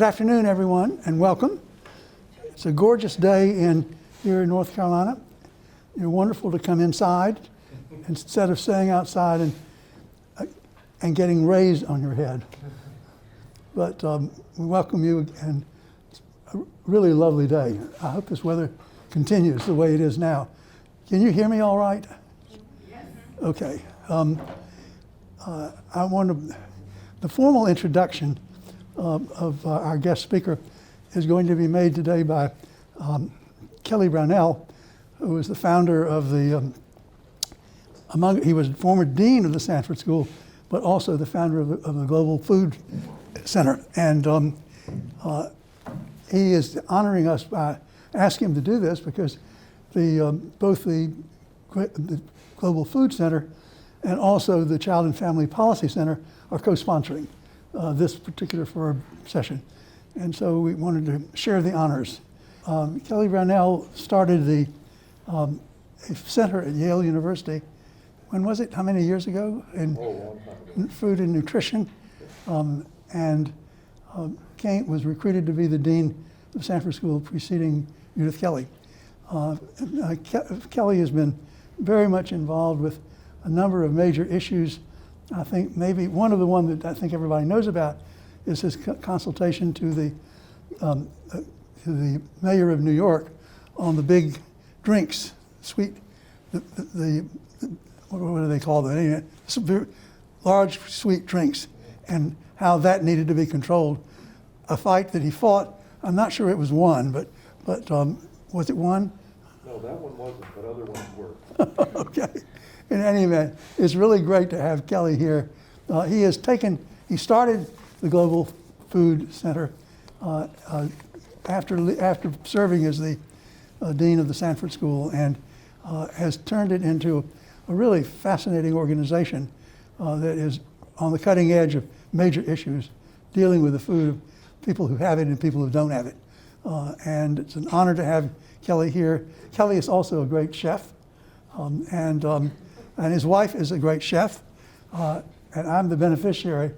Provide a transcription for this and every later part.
Good afternoon, everyone, and welcome. It's a gorgeous day here in North Carolina. You're wonderful to come inside instead of staying outside and getting raised on your head. But we welcome you, and it's a really lovely day. I hope this weather continues the way it is now. Can you hear me all right? Yes. Okay. The formal introduction of our guest speaker is going to be made today by Kelly Brownell, who is the founder of he was former dean of the Sanford School, but also the founder of the Global Food Center. And he is honoring us by asking him to do this because both the Global Food Center and also the Child and Family Policy Center are co-sponsoring this particular FIRG session. And so we wanted to share the honors. Kelly Brownell started the center at Yale University. When was it? How many years ago? In food and nutrition. And was recruited to be the dean of Sanford School preceding Judith Kelly. Kelly has been very much involved with a number of major issues. I think maybe one of the ones that I think everybody knows about is his consultation to the mayor of New York on the big drinks, what do they call them? Anyway, large sweet drinks, and how that needed to be controlled. A fight that he fought. I'm not sure it was won, but was it won? No, that one wasn't, but other ones were. Okay. In any event, it's really great to have Kelly here. He started the Global Food Center after serving as the dean of the Sanford School, and has turned it into a really fascinating organization that is on the cutting edge of major issues dealing with the food of people who have it and people who don't have it. And it's an honor to have Kelly here. Kelly is also a great chef, and his wife is a great chef, and I'm the beneficiary.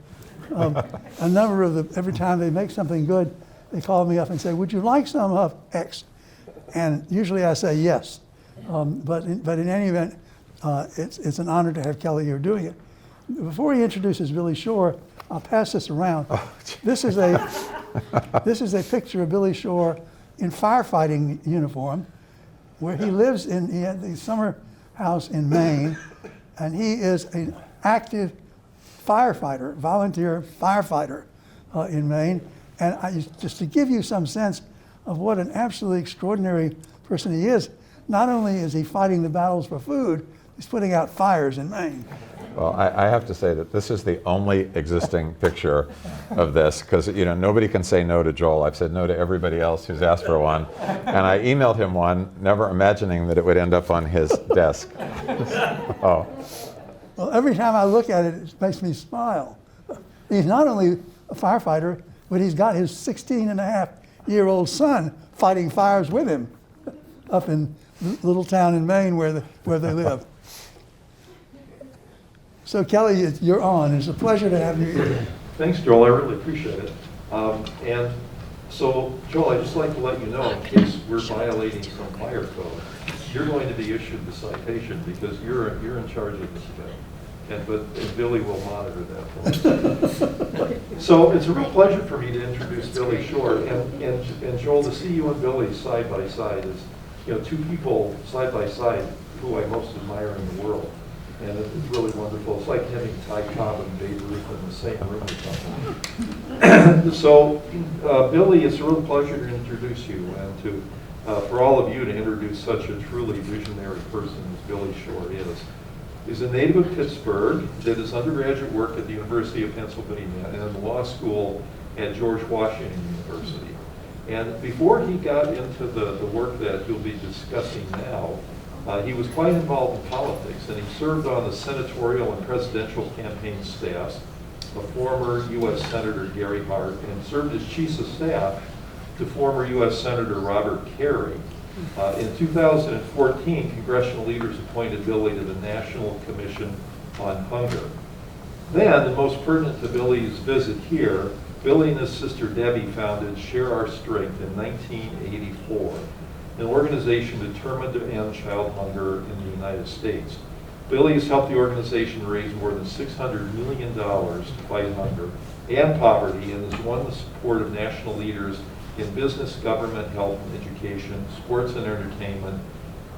A number of every time they make something good, they call me up and say, "Would you like some of X?" And usually I say yes. But in any event, it's an honor to have Kelly here doing it. Before he introduces Billy Shore, I'll pass this around. This is a picture of Billy Shore in firefighting uniform, where he lives he had the summer house in Maine, and he is an active firefighter, volunteer firefighter in Maine. And just to give you some sense of what an absolutely extraordinary person he is, not only is he fighting the battles for food, he's putting out fires in Maine. Well, I have to say that this is the only existing picture of this, because nobody can say no to Joel. I've said no to everybody else who's asked for one, and I emailed him one, never imagining that it would end up on his desk. Oh. Well, every time I look at it, it makes me smile. He's not only a firefighter, but he's got his 16-and-a-half-year-old son fighting fires with him up in little town in Maine where they live. So Kelly, you're on. It's a pleasure to have you here. Thanks, Joel. I really appreciate it. And so, Joel, I'd just like to let you know, in case we're violating some fire code, you're going to be issued the citation because you're in charge of this event. And Billy will monitor that for us. So it's a real pleasure for me to introduce Billy Shore, and Joel, to see you and Billy side by side is, two people side by side who I most admire in the world. And it's really wonderful. It's like having Ty Cobb and Babe Ruth in the same room or something. So, Billy, it's a real pleasure to introduce you and for all of you to introduce such a truly visionary person as Billy Shore is. He's a native of Pittsburgh, did his undergraduate work at the University of Pennsylvania and in law school at George Washington University. And before he got into the work that you'll be discussing now, he was quite involved in politics, and he served on the senatorial and presidential campaign staffs of former U.S. Senator Gary Hart, and served as chief of staff to former U.S. Senator Robert Kerry. In 2014, congressional leaders appointed Billy to the National Commission on Hunger. Then, the most pertinent to Billy's visit here Billy and his sister Debbie founded Share Our Strength in 1984, an organization determined to end child hunger in the United States. Billy has helped the organization raise more than $600 million to fight hunger and poverty, and has won the support of national leaders in business, government, health and education, sports and entertainment,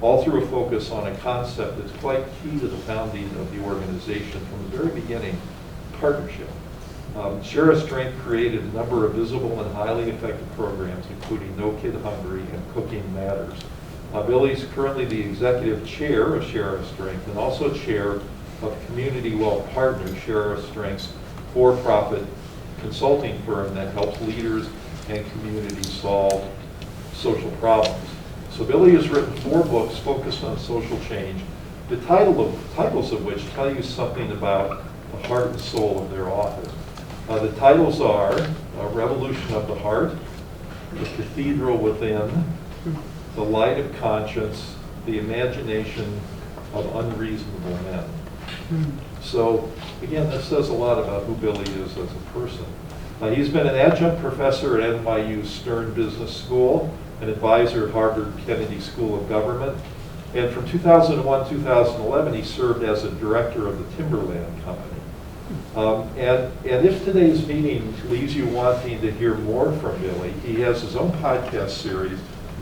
all through a focus on a concept that's quite key to the founding of the organization from the very beginning, partnership. Share Our Strength created a number of visible and highly effective programs, including No Kid Hungry and Cooking Matters. Billy's currently the executive chair of Share Our Strength and also chair of Community Well Partners, Share Our Strength's for-profit consulting firm that helps leaders and communities solve social problems. So Billy has written 4 books focused on social change, the titles of which tell you something about the heart and soul of their author. The titles are Revolution of the Heart, The Cathedral Within, The Light of Conscience, The Imagination of Unreasonable Men. So again, this says a lot about who Billy is as a person. He's been an adjunct professor at NYU's Stern Business School, an advisor at Harvard Kennedy School of Government, and from 2001-2011 he served as a director of the Timberland Company. And if today's meeting leaves you wanting to hear more from Billy, he has his own podcast series,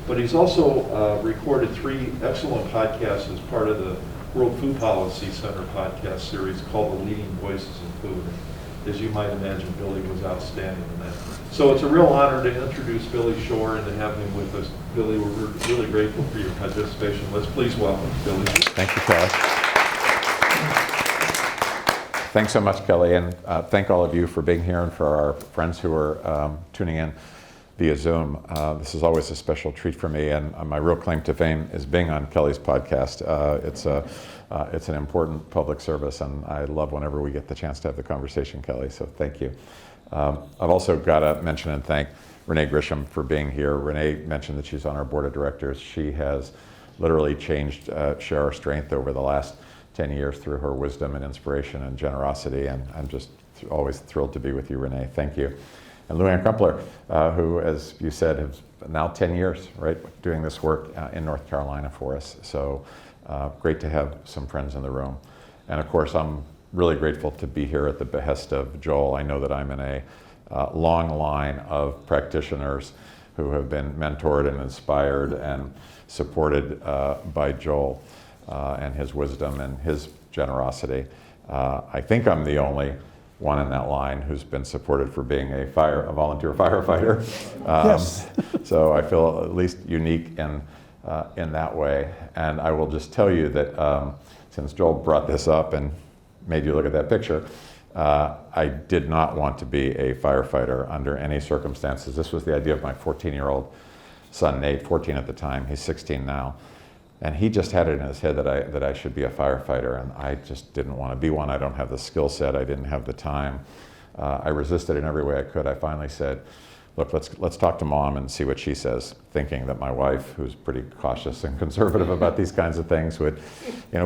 but he's also recorded 3 excellent podcasts as part of the World Food Policy Center podcast series called The Leading Voices in Food. As you might imagine, Billy was outstanding in that. So it's a real honor to introduce Billy Shore and to have him with us. Billy, we're really grateful for your participation. Let's please welcome Billy. Thank you, Kelly. Thanks so much, Kelly, and thank all of you for being here and for our friends who are tuning in via Zoom. This is always a special treat for me, and my real claim to fame is being on Kelly's podcast. It's an important public service, and I love whenever we get the chance to have the conversation, Kelly, so thank you. I've also got to mention and thank Renee Grisham for being here. Renee mentioned that she's on our board of directors. She has literally changed Share Our Strength over the last 10 years through her wisdom and inspiration and generosity, and I'm just always thrilled to be with you, Renee. Thank you. And Luann Crumpler, who, as you said, has now 10 years, right, doing this work in North Carolina for us. So great to have some friends in the room. And of course, I'm really grateful to be here at the behest of Joel. I know that I'm in a long line of practitioners who have been mentored and inspired and supported by Joel and his wisdom and his generosity. I think I'm the only one in that line who's been supported for being a volunteer firefighter. Yes. So I feel at least unique in that way. And I will just tell you that since Joel brought this up and made you look at that picture, I did not want to be a firefighter under any circumstances. This was the idea of my 14-year-old son, Nate, 14 at the time. He's 16 now. And he just had it in his head that I should be a firefighter, and I just didn't want to be one. I don't have the skill set. I didn't have the time. I resisted in every way I could. I finally said, look, let's talk to Mom and see what she says, thinking that my wife, who's pretty cautious and conservative about these kinds of things, would,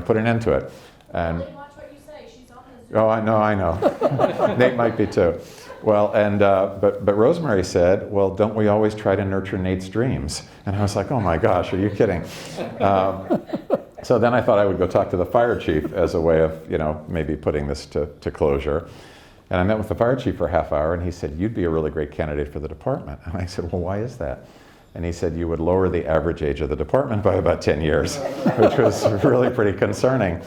put an end to it. And watch what you say. She's on the Zoom. oh, I know. Nate might be too. Well, and but Rosemary said, well, don't we always try to nurture Nate's dreams? And I was like, oh my gosh, are you kidding? So then I thought I would go talk to the fire chief as a way of, maybe putting this to closure. And I met with the fire chief for a half hour, and he said, you'd be a really great candidate for the department. And I said, well, why is that? And he said, you would lower the average age of the department by about 10 years, which was really pretty concerning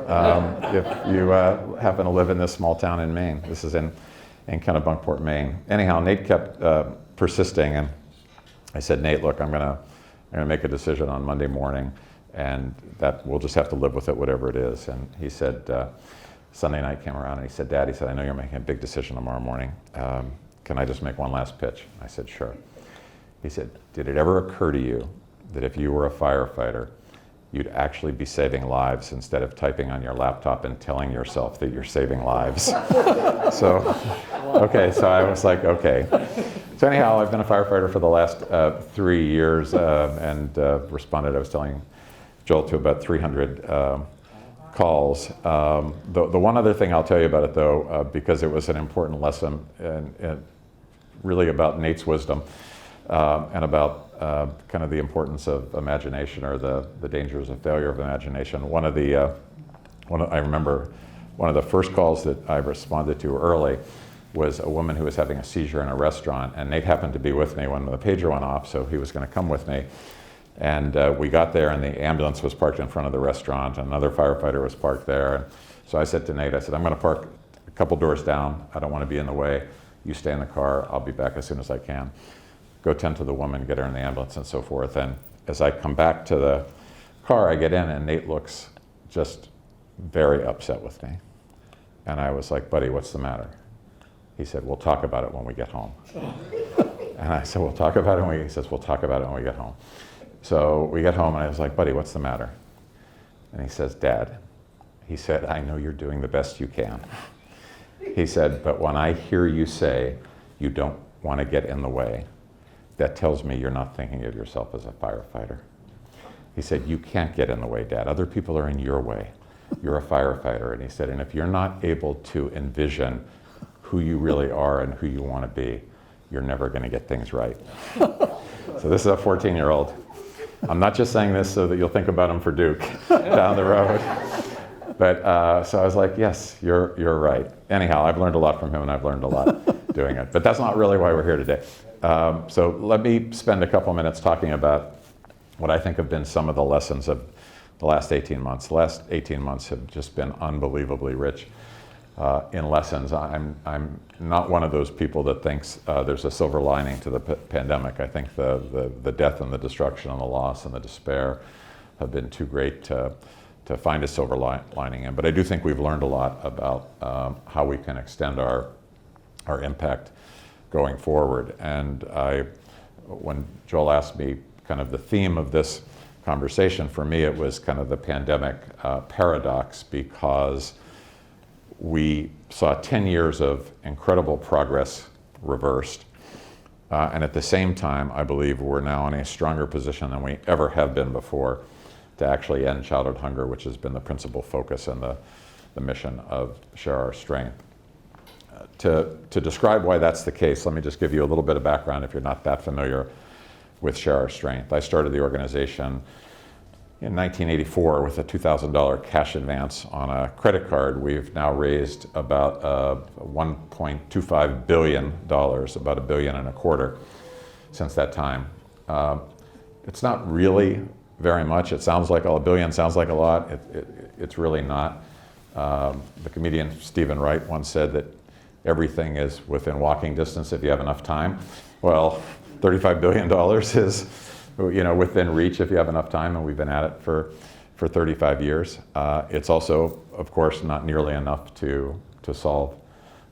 if you happen to live in this small town in Maine. This is in Kennebunkport, Maine. Anyhow, Nate kept persisting, and I said, Nate, look, I'm gonna make a decision on Monday morning, and that we'll just have to live with it, whatever it is. And he said, Sunday night came around, and he said, Dad, he said, I know you're making a big decision tomorrow morning. Can I just make one last pitch? I said, sure. He said, did it ever occur to you that if you were a firefighter, you'd actually be saving lives instead of typing on your laptop and telling yourself that you're saving lives? So I was like, okay. So anyhow, I've been a firefighter for the last 3 years and responded, I was telling Joel, to about 300 calls. The one other thing I'll tell you about it, though, because it was an important lesson really about Nate's wisdom and about kind of the importance of imagination, or the dangers of failure of imagination. I remember one of the first calls that I responded to early was a woman who was having a seizure in a restaurant, and Nate happened to be with me when the pager went off, so he was going to come with me. And we got there, and the ambulance was parked in front of the restaurant, and another firefighter was parked there. And so I said to Nate, I said, I'm going to park a couple doors down. I don't want to be in the way. You stay in the car. I'll be back as soon as I can. Go tend to the woman, get her in the ambulance, and so forth. And as I come back to the car, I get in, and Nate looks just very upset with me. And I was like, buddy, what's the matter? He said, we'll talk about it when we get home. And I said, we'll talk about it he says, we'll talk about it when we get home. So we get home, and I was like, buddy, what's the matter? And he says, Dad, he said, I know you're doing the best you can. He said, but when I hear you say you don't want to get in the way, that tells me you're not thinking of yourself as a firefighter. He said, you can't get in the way, Dad. Other people are in your way. You're a firefighter. And he said, and if you're not able to envision who you really are and who you want to be, you're never going to get things right. So this is a 14-year-old. I'm not just saying this so that you'll think about him for Duke down the road. But so I was like, yes, you're right. Anyhow, I've learned a lot from him, and I've learned a lot doing it. But that's not really why we're here today. So let me spend a couple minutes talking about what I think have been some of the lessons of the last 18 months. The last 18 months have just been unbelievably rich in lessons. I'm not one of those people that thinks there's a silver lining to the pandemic. I think the death and the destruction and the loss and the despair have been too great to find a silver lining in. But I do think we've learned a lot about how we can extend our impact going forward. And when Joel asked me kind of the theme of this conversation, for me it was kind of the pandemic paradox, because we saw 10 years of incredible progress reversed. And at the same time, I believe we're now in a stronger position than we ever have been before to actually end childhood hunger, which has been the principal focus and the mission of Share Our Strength. To describe why that's the case, let me just give you a little bit of background if you're not that familiar with Share Our Strength. I started the organization in 1984 with a $2,000 cash advance on a credit card. We've now raised about $1.25 billion, about $1.25 billion since that time. It's not really very much. It sounds like $1 billion sounds like a lot. It's really not. The comedian Stephen Wright once said that everything is within walking distance if you have enough time. Well, $35 billion is within reach if you have enough time, and we've been at it for 35 years. It's also, of course, not nearly enough to solve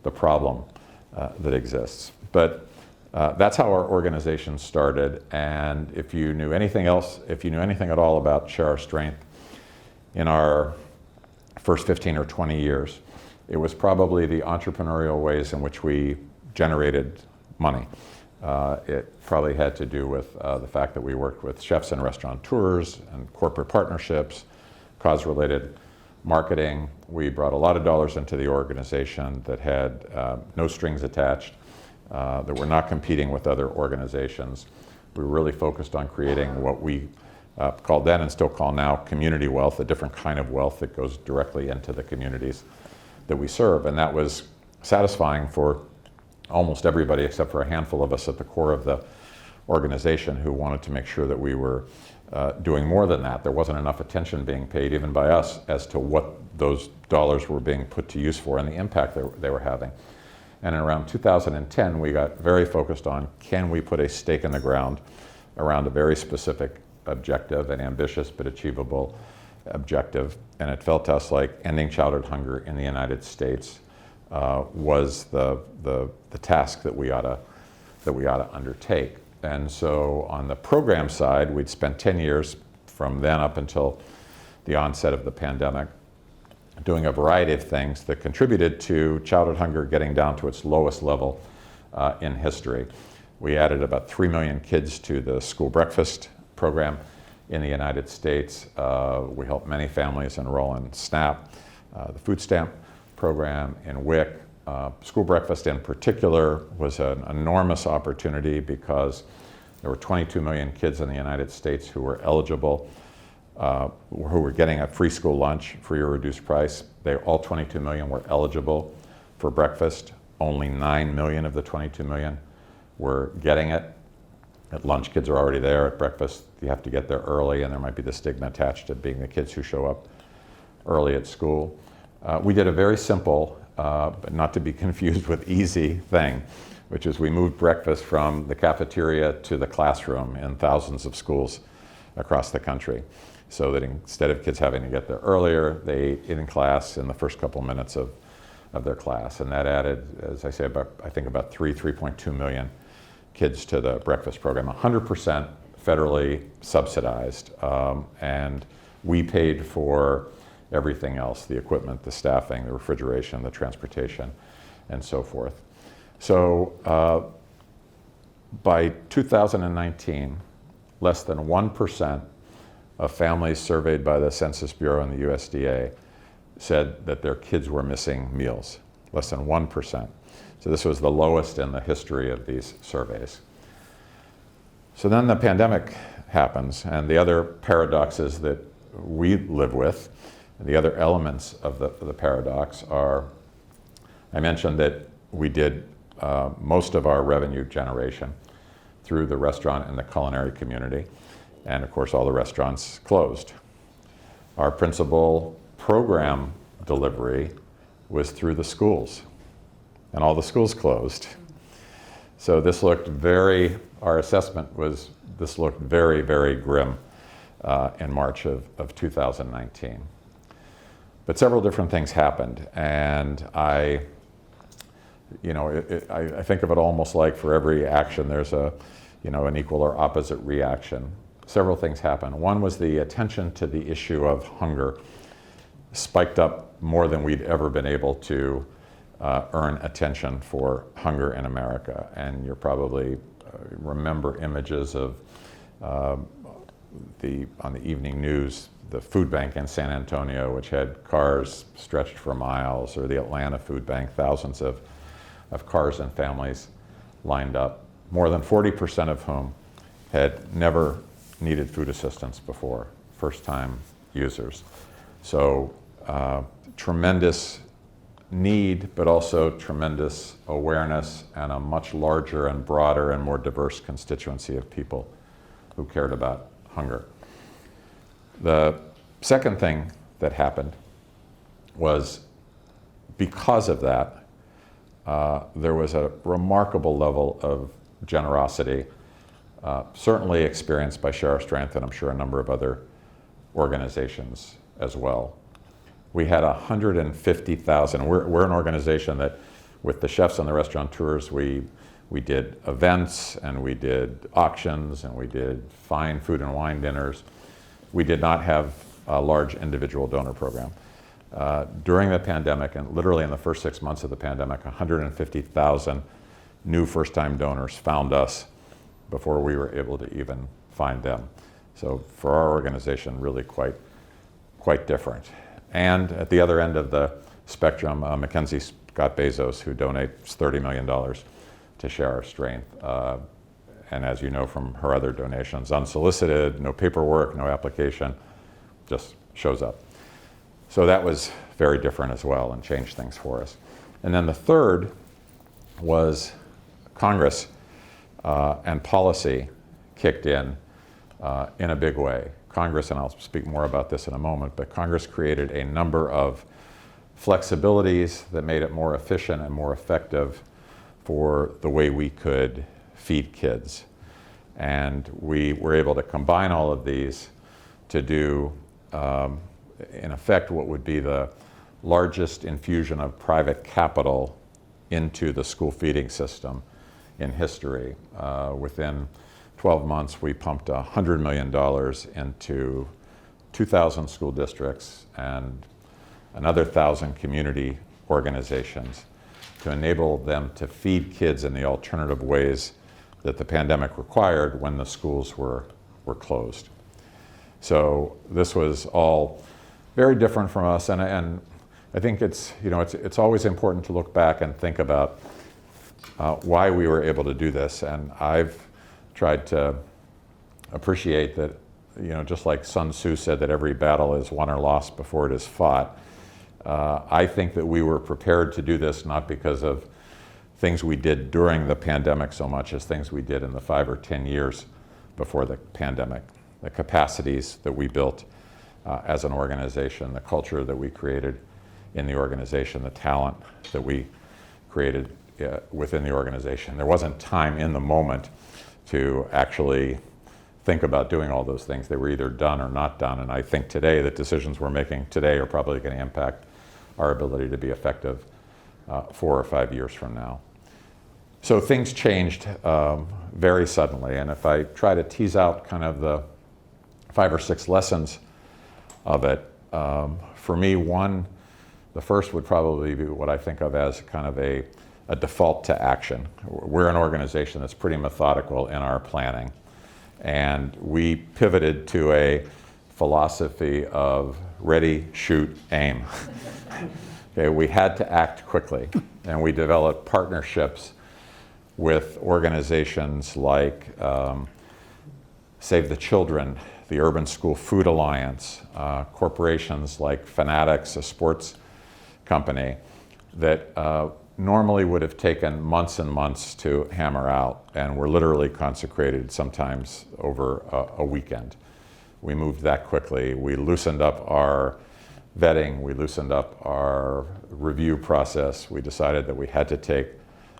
the problem that exists. But that's how our organization started. And if you knew anything at all about Share Our Strength in our first 15 or 20 years, it was probably the entrepreneurial ways in which we generated money. It probably had to do with the fact that we worked with chefs and restaurateurs and corporate partnerships, cause-related marketing. We brought a lot of dollars into the organization that had no strings attached, that were not competing with other organizations. We were really focused on creating what we called then and still call now community wealth, a different kind of wealth that goes directly into the communities that we serve. And that was satisfying for almost everybody except for a handful of us at the core of the organization who wanted to make sure that we were doing more than that. There wasn't enough attention being paid, even by us, as to what those dollars were being put to use for and the impact they were having. And in around 2010, we got very focused on, can we put a stake in the ground around a very specific objective, an ambitious but achievable objective. And it felt to us like ending childhood hunger in the United States was the task that we ought to undertake. And so on the program side, we'd spent 10 years from then up until the onset of the pandemic doing a variety of things that contributed to childhood hunger getting down to its lowest level in history. We added about 3 million kids to the school breakfast program in the United States. We helped many families enroll in SNAP, the food stamp program, in WIC. School breakfast in particular was an enormous opportunity because there were 22 million kids in the United States who were eligible, who were getting a free school lunch, free or reduced price. All 22 million were eligible for breakfast. Only 9 million of the 22 million were getting it. At lunch, kids are already there. At breakfast, you have to get there early, and there might be the stigma attached to being the kids who show up early at school. We did a very simple, but not to be confused with easy thing, which is we moved breakfast from the cafeteria to the classroom in thousands of schools across the country. So that instead of kids having to get there earlier, they ate in class in the first couple minutes of their class. And that added, as I say, I think about 3.2 million kids to the breakfast program, 100% federally subsidized. And we paid for everything else, the equipment, the staffing, the refrigeration, the transportation, and so forth. So by 2019, less than 1% of families surveyed by the Census Bureau and the USDA said that their kids were missing meals, less than 1%. So this was the lowest in the history of these surveys. So then the pandemic happens, and the other paradoxes that we live with, the other elements of the paradox are, I mentioned that we did most of our revenue generation through the restaurant and the culinary community, and of course all the restaurants closed. Our principal program delivery was through the schools, and all the schools closed. So this looked our assessment was this looked very, very grim in March of 2019. But several different things happened, and I think of it almost like for every action there's an equal or opposite reaction. Several things happened. One was the attention to the issue of hunger spiked up more than we'd ever been able to earn attention for hunger in America. And you'll probably remember images of on the evening news, the food bank in San Antonio, which had cars stretched for miles, or the Atlanta food bank, thousands of cars and families lined up, more than 40% of whom had never needed food assistance before, first-time users. So tremendous need, but also tremendous awareness and a much larger and broader and more diverse constituency of people who cared about hunger. The second thing that happened was, because of that, there was a remarkable level of generosity, certainly experienced by Share Our Strength, and I'm sure a number of other organizations as well. We had 150,000. We're an organization that, with the chefs and the restaurateurs, we did events, and we did auctions, and we did fine food and wine dinners. We did not have a large individual donor program. During the pandemic, and literally in the first 6 months of the pandemic, 150,000 new first-time donors found us before we were able to even find them. So for our organization, really quite different. And at the other end of the spectrum, Mackenzie Scott Bezos, who donates $30 million to Share Our Strength. And as you know from her other donations, unsolicited, no paperwork, no application, just shows up. So that was very different as well and changed things for us. And then the third was Congress and policy kicked in a big way. Congress, and I'll speak more about this in a moment, but Congress created a number of flexibilities that made it more efficient and more effective for the way we could feed kids. And we were able to combine all of these to do, in effect, what would be the largest infusion of private capital into the school feeding system in history. Within 12 months, we pumped $100 million into 2,000 school districts and another 1,000 community organizations to enable them to feed kids in the alternative ways that the pandemic required when the schools were closed. So this was all very different from us, and I think it's, it's always important to look back and think about why we were able to do this. And I've tried to appreciate that, just like Sun Tzu said that every battle is won or lost before it is fought. I think that we were prepared to do this not because of things we did during the pandemic so much as things we did in the 5 or 10 years before the pandemic. The capacities that we built as an organization, the culture that we created in the organization, the talent that we created within the organization. There wasn't time in the moment to actually think about doing all those things. They were either done or not done. And I think today that decisions we're making today are probably going to impact our ability to be effective 4 or 5 years from now. So things changed very suddenly. And if I try to tease out kind of the 5 or 6 lessons of it, for me, the first would probably be what I think of as kind of a default to action. We're an organization that's pretty methodical in our planning. And we pivoted to a philosophy of ready, shoot, aim. Okay, we had to act quickly, and we developed partnerships with organizations like Save the Children, the Urban School Food Alliance, corporations like Fanatics, a sports company, that normally would have taken months and months to hammer out, and were literally consecrated sometimes over a weekend. We moved that quickly. We loosened up our vetting. We loosened up our review process. We decided that we had to take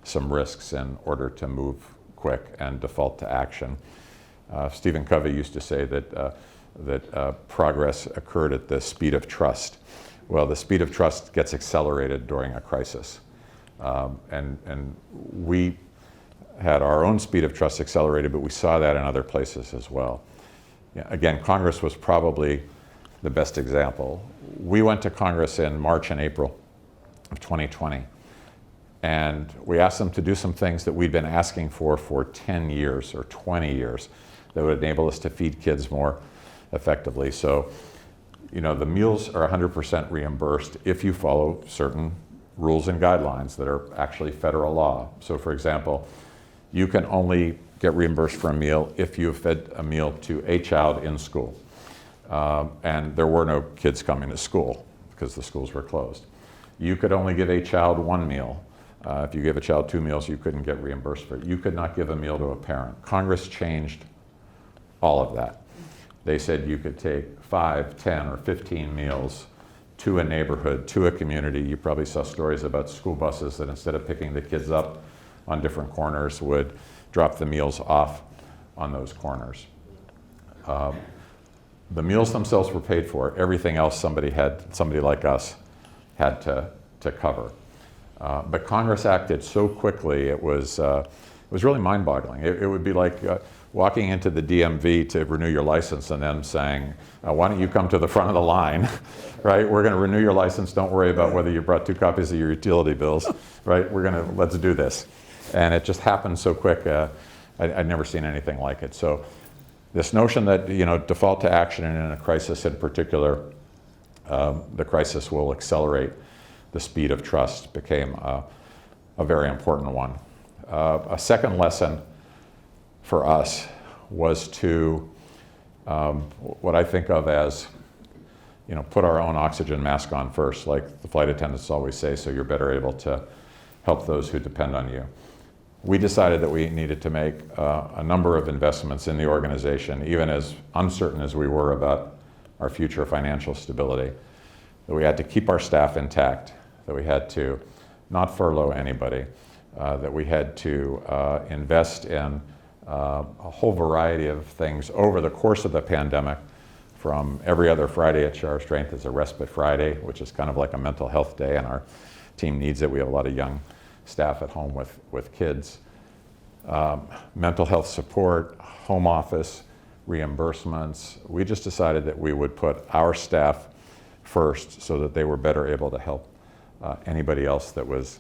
some risks in order to move quick and default to action. Stephen Covey used to say that progress occurred at the speed of trust. Well, the speed of trust gets accelerated during a crisis. And we had our own speed of trust accelerated, but we saw that in other places as well. Yeah, again, Congress was probably the best example. We went to Congress in March and April of 2020, and we asked them to do some things that we'd been asking for 10 years or 20 years that would enable us to feed kids more effectively. So, the meals are 100% reimbursed if you follow certain rules and guidelines that are actually federal law. So for example, you can only get reimbursed for a meal if you have fed a meal to a child in school. And there were no kids coming to school because the schools were closed. You could only give a child 1 meal. If you gave a child 2 meals, you couldn't get reimbursed for it. You could not give a meal to a parent. Congress changed all of that. They said you could take 5, 10, or 15 meals to a neighborhood, to a community. You probably saw stories about school buses that instead of picking the kids up on different corners would drop the meals off on those corners. The meals themselves were paid for. Everything else somebody like us had to cover. But Congress acted so quickly, it was really mind-boggling. It would be like walking into the DMV to renew your license and then saying, why don't you come to the front of the line, right? We're going to renew your license. Don't worry about whether you brought 2 copies of your utility bills, right? Let's do this. And it just happened so quick. I'd never seen anything like it. So this notion that, default to action and in a crisis in particular, the crisis will accelerate the speed of trust became a very important one. A second lesson for us was to what I think of as, put our own oxygen mask on first, like the flight attendants always say, so you're better able to help those who depend on you. We decided that we needed to make a number of investments in the organization, even as uncertain as we were about our future financial stability, that we had to keep our staff intact, that we had to not furlough anybody, that we had to invest in a whole variety of things over the course of the pandemic, from every other Friday at Shower Strength is a respite Friday, which is kind of like a mental health day, and our team needs it. We have a lot of young staff at home with kids. Mental health support, home office, reimbursements. We just decided that we would put our staff first so that they were better able to help anybody else that was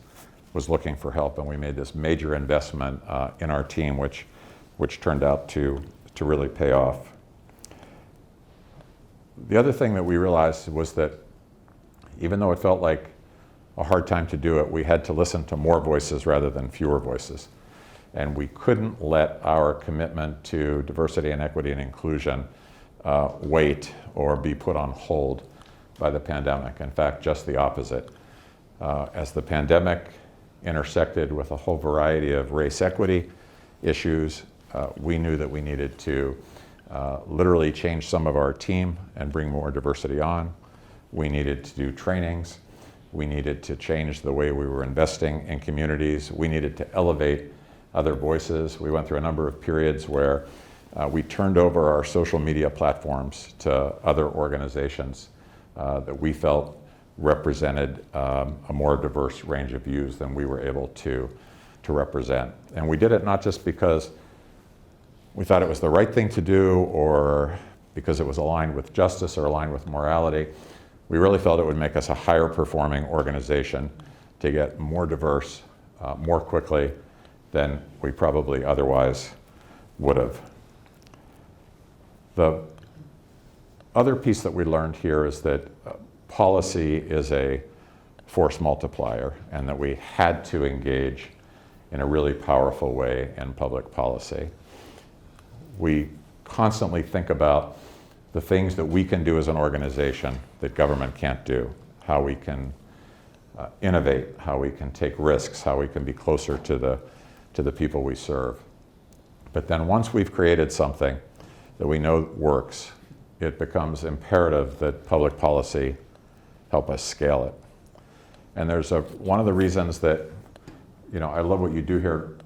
looking for help. And we made this major investment in our team, which turned out to really pay off. The other thing that we realized was that, even though it felt like a hard time to do it, we had to listen to more voices rather than fewer voices. And we couldn't let our commitment to diversity and equity and inclusion wait or be put on hold by the pandemic. In fact, just the opposite. As the pandemic intersected with a whole variety of race equity issues, we knew that we needed to literally change some of our team and bring more diversity on. We needed to do trainings. We needed to change the way we were investing in communities. We needed to elevate other voices. We went through a number of periods where we turned over our social media platforms to other organizations that we felt represented a more diverse range of views than we were able to represent. And we did it not just because we thought it was the right thing to do or because it was aligned with justice or aligned with morality. We really felt it would make us a higher performing organization to get more diverse more quickly than we probably otherwise would have. The other piece that we learned here is that policy is a force multiplier and that we had to engage in a really powerful way in public policy. We constantly think about the things that we can do as an organization that government can't do, how we can innovate, how we can take risks, how we can be closer to the people we serve. But then once we've created something that we know works, it becomes imperative that public policy help us scale it. And there's one of the reasons that, I love what you do here,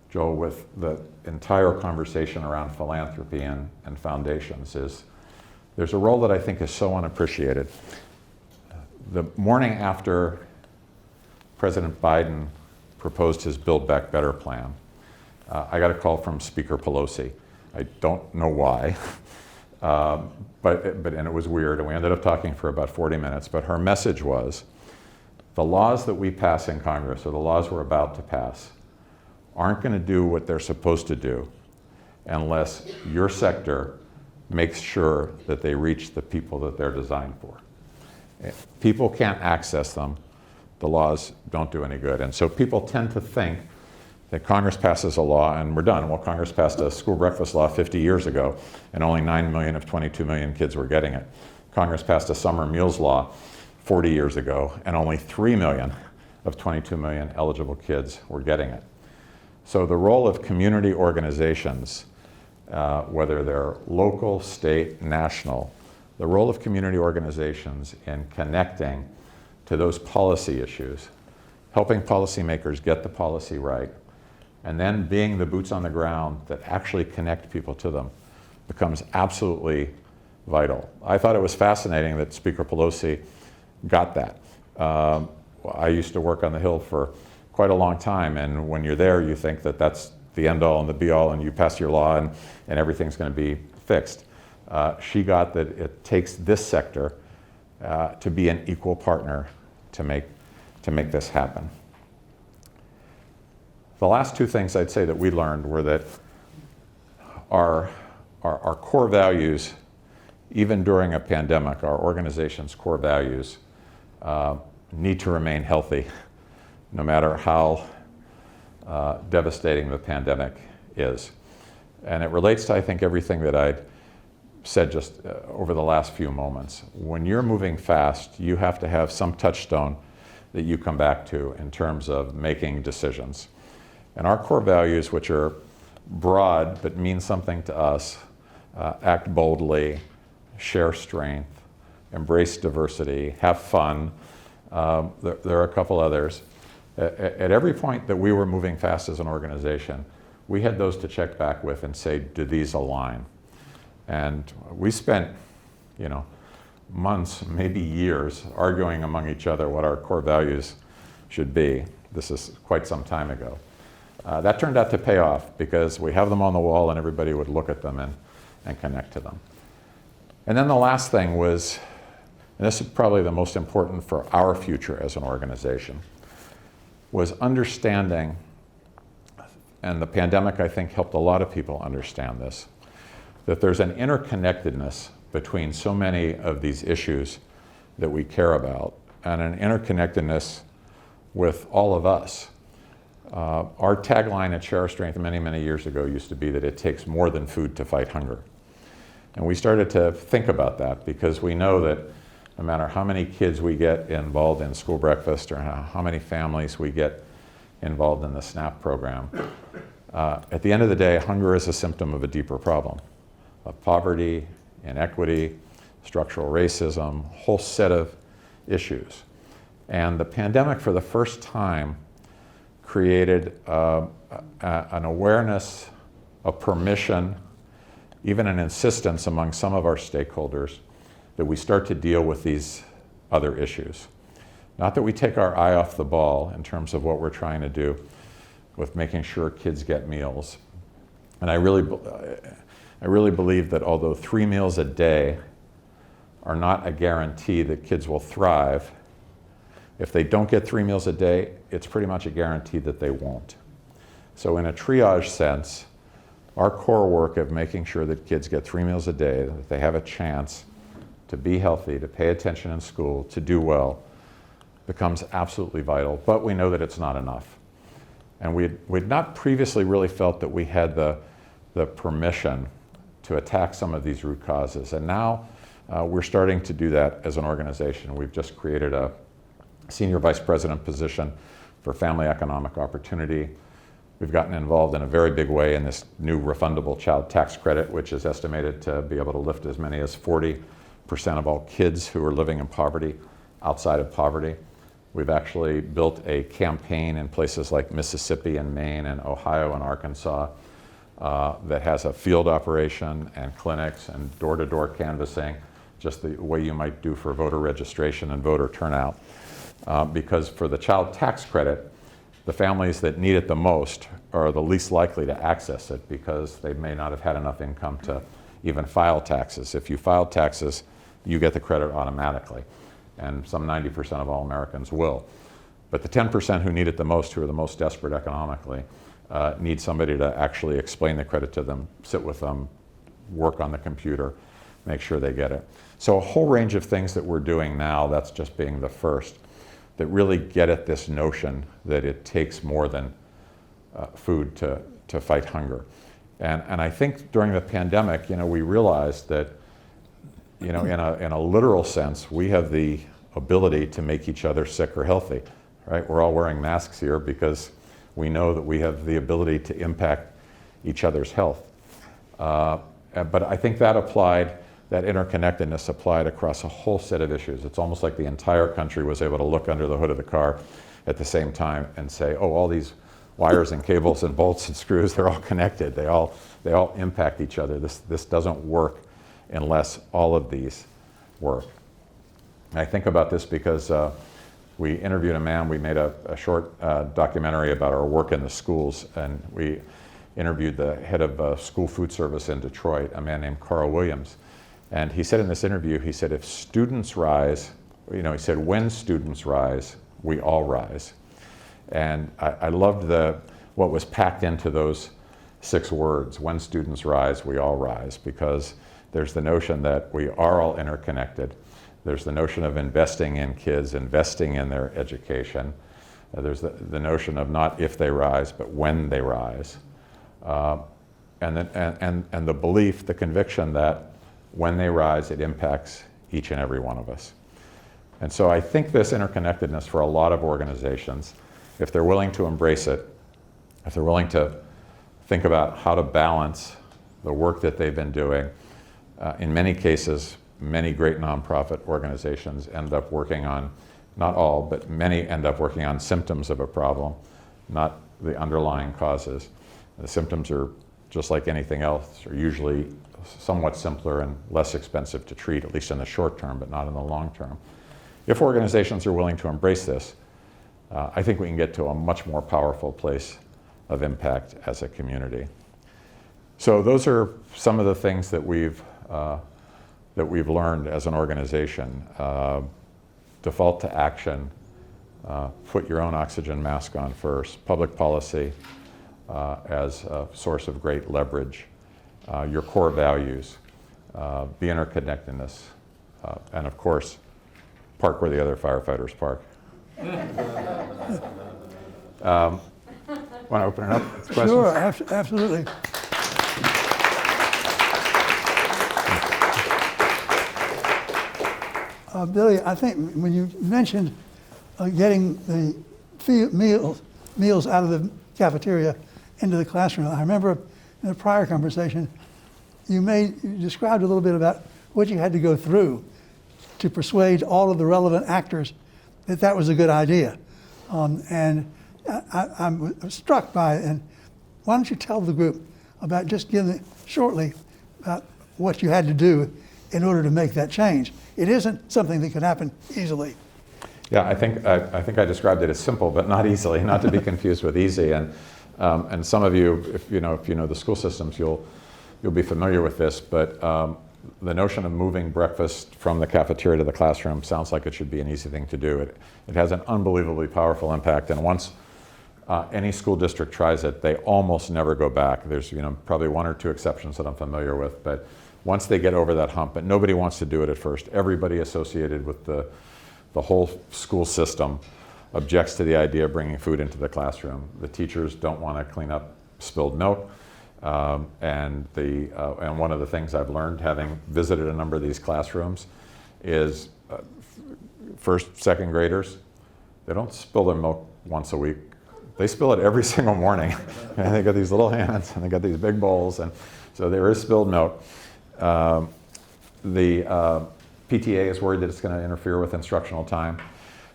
Joel, with the entire conversation around philanthropy and foundations is there's a role that I think is so unappreciated. The morning after President Biden proposed his Build Back Better plan, I got a call from Speaker Pelosi. I don't know why, but it was weird, and we ended up talking for about 40 minutes, but her message was, the laws that we pass in Congress, or the laws we're about to pass, aren't going to do what they're supposed to do unless your sector makes sure that they reach the people that they're designed for. If people can't access them, the laws don't do any good. And so people tend to think that Congress passes a law and we're done. Well, Congress passed a school breakfast law 50 years ago and only 9 million of 22 million kids were getting it. Congress passed a summer meals law 40 years ago and only 3 million of 22 million eligible kids were getting it. So the role of community organizations, whether they're local, state, national, the role of community organizations in connecting to those policy issues, helping policymakers get the policy right, and then being the boots on the ground that actually connect people to them becomes absolutely vital. I thought it was fascinating that Speaker Pelosi got that. I used to work on the Hill for quite a long time, and when you're there, you think that that's the end all and the be all, and you pass your law and everything's going to be fixed. She got that it takes this sector to be an equal partner to make this happen. The last two things I'd say that we learned were that our core values, even during a pandemic, our organization's core values need to remain healthy, no matter how devastating the pandemic is. And it relates to, I think, everything that I'd said just over the last few moments. When you're moving fast, you have to have some touchstone that you come back to in terms of making decisions. And our core values, which are broad but mean something to us, act boldly, share strength, embrace diversity, have fun. There are a couple others. At every point that we were moving fast as an organization, we had those to check back with and say, do these align? And we spent, months, maybe years, arguing among each other what our core values should be. This is quite some time ago. That turned out to pay off because we have them on the wall and everybody would look at them and connect to them. And then the last thing was, and this is probably the most important for our future as an organization, was understanding, and the pandemic I think helped a lot of people understand this, that there's an interconnectedness between so many of these issues that we care about, and an interconnectedness with all of us. Our tagline at Share Our Strength many, many years ago used to be that it takes more than food to fight hunger. And we started to think about that because we know that no matter how many kids we get involved in school breakfast or how many families we get involved in the SNAP program, at the end of the day, hunger is a symptom of a deeper problem, of poverty, inequity, structural racism, a whole set of issues. And the pandemic, for the first time, created an awareness, a permission, even an insistence among some of our stakeholders that we start to deal with these other issues. Not that we take our eye off the ball in terms of what we're trying to do with making sure kids get meals. And I really believe that although 3 meals a day are not a guarantee that kids will thrive, if they don't get 3 meals a day, it's pretty much a guarantee that they won't. So in a triage sense, our core work of making sure that kids get 3 meals a day, that they have a chance to be healthy, to pay attention in school, to do well, becomes absolutely vital. But we know that it's not enough. And we'd not previously really felt that we had the permission to attack some of these root causes. And now we're starting to do that as an organization. We've just created a senior vice president position for family economic opportunity. We've gotten involved in a very big way in this new refundable child tax credit, which is estimated to be able to lift as many as 40% of all kids who are living in poverty outside of poverty. We've actually built a campaign in places like Mississippi and Maine and Ohio and Arkansas that has a field operation and clinics and door-to-door canvassing, just the way you might do for voter registration and voter turnout. Because for the child tax credit, the families that need it the most are the least likely to access it because they may not have had enough income to even file taxes. If you file taxes, you get the credit automatically, and some 90% of all Americans will. But the 10% who need it the most, who are the most desperate economically, need somebody to actually explain the credit to them, sit with them, work on the computer, make sure they get it. So a whole range of things that we're doing now, that's just being the first, that really get at this notion that it takes more than food to fight hunger. And I think during the pandemic, we realized that, in a literal sense, we have the ability to make each other sick or healthy, right? We're all wearing masks here because we know that we have the ability to impact each other's health. But I think that interconnectedness applied across a whole set of issues. It's almost like the entire country was able to look under the hood of the car at the same time and say, oh, all these wires and cables and bolts and screws, they're all connected. They all impact each other. This doesn't work unless all of these work. And I think about this because we interviewed a man, we made a short documentary about our work in the schools, and we interviewed the head of school food service in Detroit, a man named Carl Williams. And he said in this interview, he said, if students rise, he said, when students rise, we all rise. And I loved what was packed into those 6 words, when students rise, we all rise, because there's the notion that we are all interconnected. There's the notion of investing in kids, investing in their education. There's the notion of not if they rise, but when they rise. And the belief, the conviction that when they rise, it impacts each and every one of us. And so I think this interconnectedness for a lot of organizations, if they're willing to embrace it, if they're willing to think about how to balance the work that they've been doing, in many cases, many great nonprofit organizations end up working on, not all, but many end up working on symptoms of a problem, not the underlying causes. The symptoms are, just like anything else, are usually somewhat simpler and less expensive to treat, at least in the short term, but not in the long term. If organizations are willing to embrace this, I think we can get to a much more powerful place of impact as a community. So those are some of the things that we've learned as an organization. Default to action, put your own oxygen mask on first, public policy as a source of great leverage, your core values, the interconnectedness, and of course, park where the other firefighters park. Want to open it up? Questions? Sure, absolutely. Billy, I think when you mentioned getting the meals out of the cafeteria into the classroom, I remember in a prior conversation you described a little bit about what you had to go through to persuade all of the relevant actors that that was a good idea. And I'm struck by it. And why don't you tell the group about just giving shortly about what you had to do in order to make that change? It isn't something that can happen easily. Yeah, I think I described it as simple, but not easily, not to be confused with easy. And some of you, if you know the school systems, you'll be familiar with this. But the notion of moving breakfast from the cafeteria to the classroom sounds like it should be an easy thing to do. It has an unbelievably powerful impact, and once any school district tries it, they almost never go back. There's probably one or two exceptions that I'm familiar with, but once they get over that hump, but nobody wants to do it at first. Everybody associated with the whole school system objects to the idea of bringing food into the classroom. The teachers don't want to clean up spilled milk. And one of the things I've learned, having visited a number of these classrooms, is first, second graders, they don't spill their milk once a week. They spill it every single morning. And they got these little hands, and they got these big bowls, and so there is spilled milk. The PTA is worried that it's going to interfere with instructional time.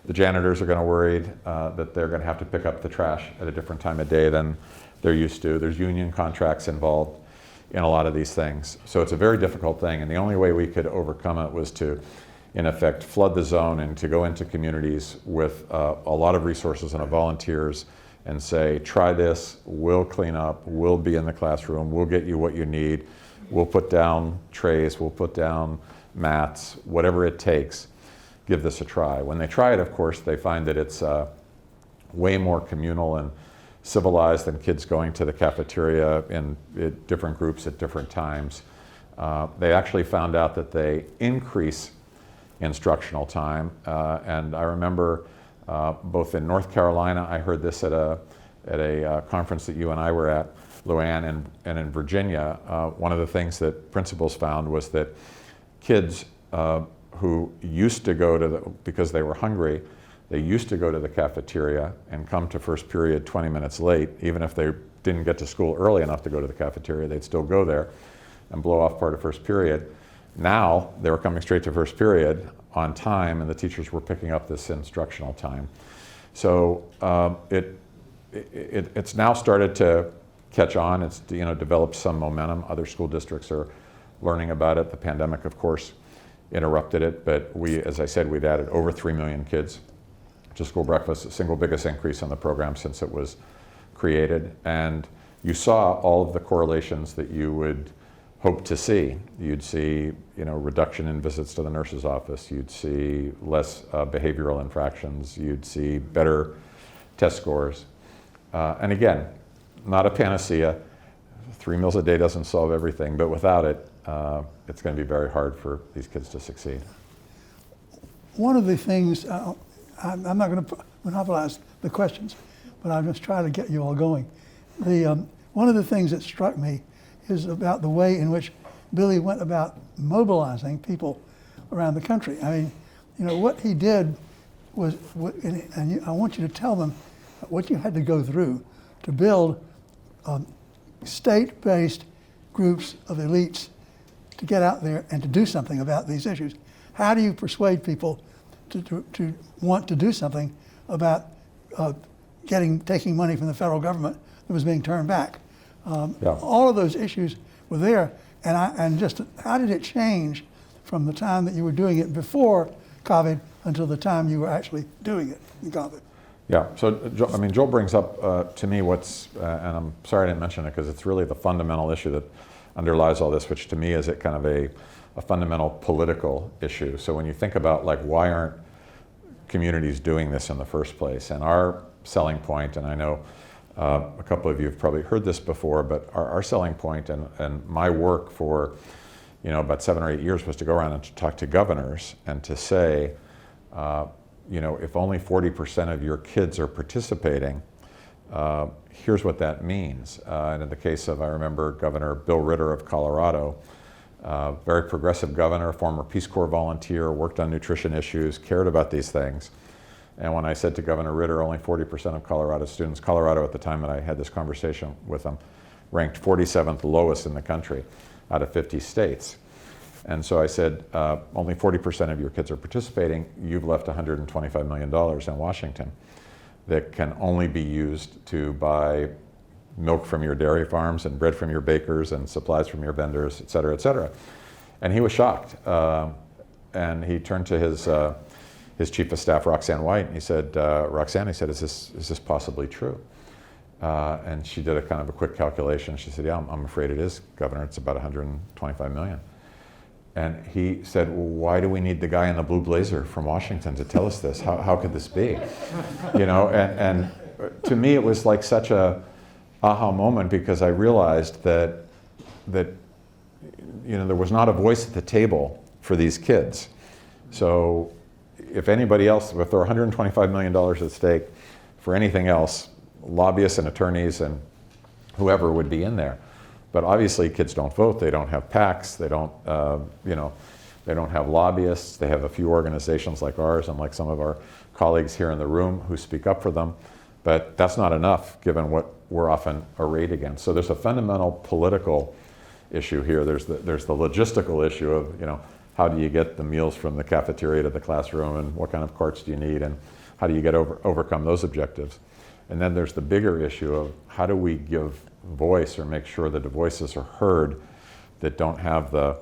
The janitors are going to worried that they're going to have to pick up the trash at a different time of day than they're used to. There's union contracts involved in a lot of these things. So it's a very difficult thing, and the only way we could overcome it was to, in effect, flood the zone and to go into communities with a lot of resources and volunteers and say, try this, we'll clean up, we'll be in the classroom, we'll get you what you need, we'll put down trays, we'll put down mats, whatever it takes, give this a try. When they try it, of course, they find that it's way more communal and civilized than kids going to the cafeteria in different groups at different times. They actually found out that they increase instructional time. And I remember both in North Carolina, I heard this at a conference that you and I were at, Luann, and in Virginia, one of the things that principals found was that kids who used to go because they were hungry, they used to go to the cafeteria and come to first period 20 minutes late. Even if they didn't get to school early enough to go to the cafeteria, they'd still go there and blow off part of first period. Now they were coming straight to first period on time, and the teachers were picking up this instructional time. So it's now started to catch on. It's developed some momentum. Other school districts are learning about it. The pandemic, of course, interrupted it, but as I said, we'd added over 3 million kids to school breakfast, the single biggest increase in the program since it was created. And you saw all of the correlations that you would hope to see. You'd see, reduction in visits to the nurse's office. You'd see less behavioral infractions. You'd see better test scores. And again, not a panacea. 3 meals a day doesn't solve everything, but without it, it's going to be very hard for these kids to succeed. One of the things, I'm not going to monopolize the questions, but I'll just try to get you all going. One of the things that struck me is about the way in which Billy went about mobilizing people around the country. I mean, what he did was, and I want you to tell them what you had to go through to build state-based groups of elites to get out there and to do something about these issues. How do you persuade people to want to do something about taking money from the federal government that was being turned back? All of those issues were there, and just how did it change from the time that you were doing it before COVID until the time you were actually doing it in COVID? Yeah, so Joel brings up to me what's, and I'm sorry I didn't mention it because it's really the fundamental issue that underlies all this, which to me is kind of a fundamental political issue. So when you think about why aren't communities doing this in the first place? And our selling point, and I know a couple of you have probably heard this before, but our selling point and my work for about 7 or 8 years was to go around and to talk to governors and to say, if only 40% of your kids are participating, here's what that means. And in the case of, I remember Governor Bill Ritter of Colorado, very progressive governor, former Peace Corps volunteer, worked on nutrition issues, cared about these things. And when I said to Governor Ritter, only 40% of Colorado students, Colorado at the time that I had this conversation with him, ranked 47th lowest in the country out of 50 states. And so I said, only 40% of your kids are participating. You've left $125 million in Washington that can only be used to buy milk from your dairy farms and bread from your bakers and supplies from your vendors, et cetera, et cetera. And he was shocked. And he turned to his chief of staff, Roxanne White, and he said, Roxanne, he said, is this possibly true? And she did a kind of a quick calculation. She said, yeah, I'm afraid it is, Governor. It's about 125 million. And he said, well, why do we need the guy in the blue blazer from Washington to tell us this? How could this be? And to me, it was like such a aha moment, because I realized that there was not a voice at the table for these kids. So if anybody else, if there were $125 million at stake for anything else, lobbyists and attorneys and whoever would be in there. But obviously kids don't vote, they don't have PACs, they don't have lobbyists, they have a few organizations like ours and like some of our colleagues here in the room who speak up for them. But that's not enough given what we're often arrayed against. So there's a fundamental political issue here. There's the logistical issue of, how do you get the meals from the cafeteria to the classroom, and what kind of carts do you need, and how do you overcome those objectives? And then there's the bigger issue of how do we give voice or make sure that the voices are heard that don't have the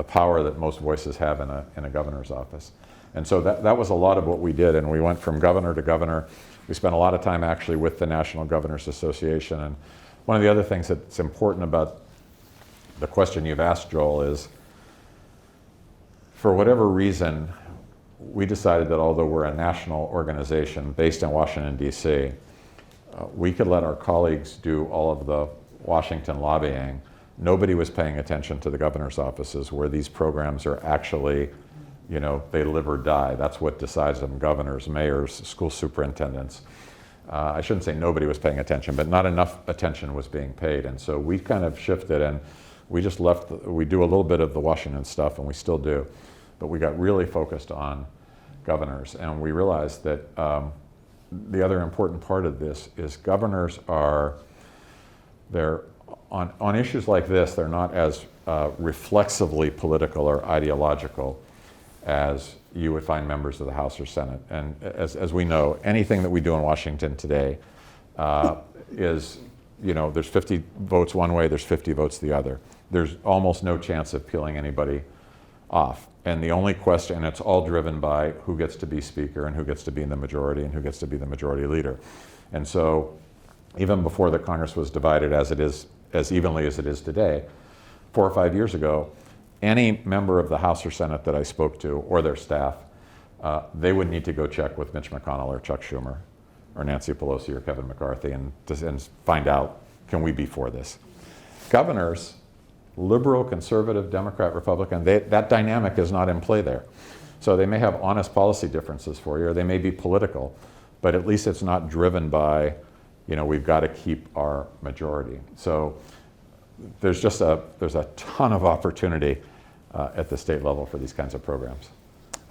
power that most voices have in a governor's office. And so that was a lot of what we did, and we went from governor to governor. We spent a lot of time actually with the National Governors Association. And one of the other things that's important about the question you've asked, Joel, is for whatever reason, we decided that although we're a national organization based in Washington, D.C., we could let our colleagues do all of the Washington lobbying. Nobody was paying attention to the governor's offices where these programs are actually, they live or die. That's what decides them: governors, mayors, school superintendents. I shouldn't say nobody was paying attention, but not enough attention was being paid. And so we kind of shifted, and we just we do a little bit of the Washington stuff, and we still do, but we got really focused on governors. And we realized that the other important part of this is governors they're on issues like this, they're not as reflexively political or ideological as you would find members of the House or Senate. And as we know, anything that we do in Washington today is, there's 50 votes one way, there's 50 votes the other. There's almost no chance of peeling anybody off. And the only question, and it's all driven by who gets to be speaker and who gets to be in the majority and who gets to be the majority leader. And so even before the Congress was divided as evenly as it is today, 4 or 5 years ago, any member of the House or Senate that I spoke to or their staff, they would need to go check with Mitch McConnell or Chuck Schumer or Nancy Pelosi or Kevin McCarthy and find out, can we be for this? Governors, liberal, conservative, Democrat, Republican, that dynamic is not in play there. So they may have honest policy differences for you, or they may be political, but at least it's not driven by, we've got to keep our majority. So there's a ton of opportunity at the state level for these kinds of programs.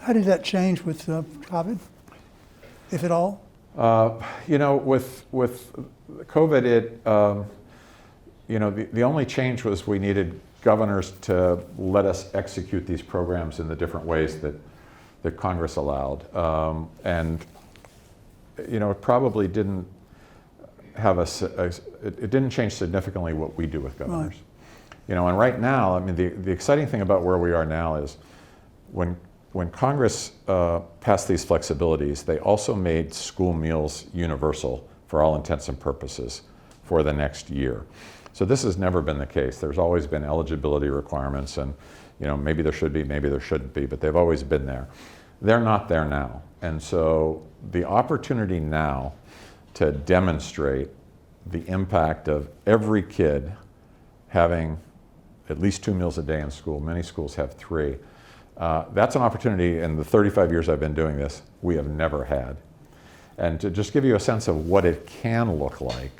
How did that change with COVID, if at all? With COVID, the only change was we needed governors to let us execute these programs in the different ways that Congress allowed. It probably didn't have it didn't change significantly what we do with governors. Right. And right now, the exciting thing about where we are now is when Congress passed these flexibilities, they also made school meals universal for all intents and purposes for the next year. So this has never been the case. There's always been eligibility requirements, and maybe there should be, maybe there shouldn't be, but they've always been there. They're not there now. And so the opportunity now to demonstrate the impact of every kid having at least 2 meals a day in school, many schools have 3, That's an opportunity in the 35 years I've been doing this, we have never had. And to just give you a sense of what it can look like,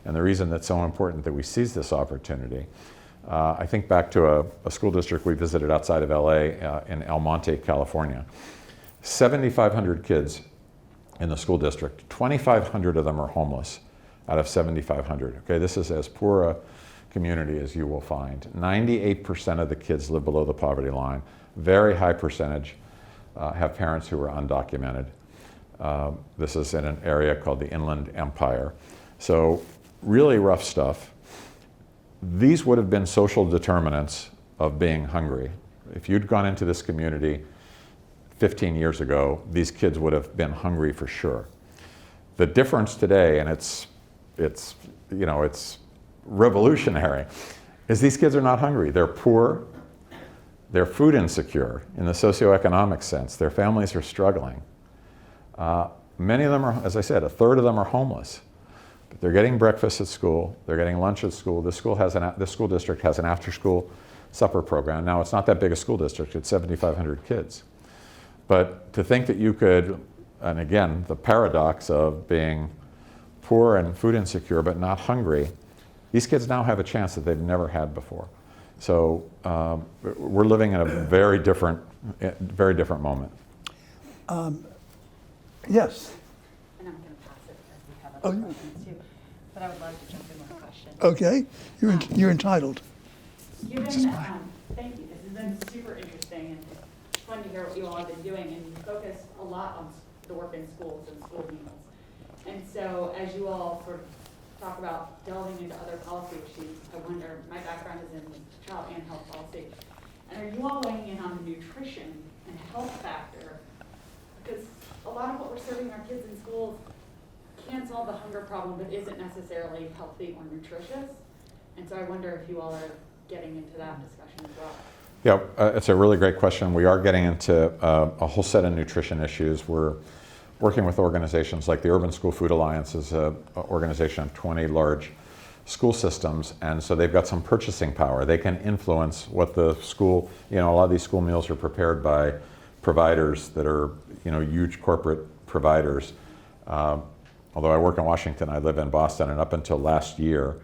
and the reason that's so important that we seize this opportunity, I think back to a school district we visited outside of LA in El Monte, California. 7,500 kids in the school district, 2,500 of them are homeless out of 7,500. Okay, this is as poor a community as you will find. 98% of the kids live below the poverty line. Very high percentage have parents who are undocumented. This is in an area called the Inland Empire. So really rough stuff. These would have been social determinants of being hungry. If you'd gone into this community 15 years ago, these kids would have been hungry for sure. The difference today, and it's revolutionary, is these kids are not hungry. They're poor, they're food insecure in the socioeconomic sense. Their families are struggling. Many of them are, as I said, a third of them are homeless. But they're getting breakfast at school, they're getting lunch at school. This school district has an after-school supper program. Now, it's not that big a school district, it's 7,500 kids. But to think that you could, and again, the paradox of being poor and food insecure but not hungry, these kids now have a chance that they've never had before. So we're living in a very different moment. Yes. And I'm going to pass it because we have other questions too. But I would like to jump in with a question. Okay, you're entitled. Thank you. This has been super interesting and it's fun to hear what you all have been doing. And you focus a lot on the work in schools and school meals. And so as you all sort of talk about delving into other policy issues, I wonder, my background is in child and health policy. And are you all weighing in on the nutrition and health factor? Because a lot of what we're serving our kids in schools can't solve the hunger problem, but isn't necessarily healthy or nutritious. And so I wonder if you all are getting into that discussion as well. Yeah, it's a really great question. We are getting into a whole set of nutrition issues. We're working with organizations like the Urban School Food Alliance is an organization of 20 large school systems, and so they've got some purchasing power. They can influence what the school, a lot of these school meals are prepared by providers that are, huge corporate providers. Although I work in Washington, I live in Boston, and up until last year,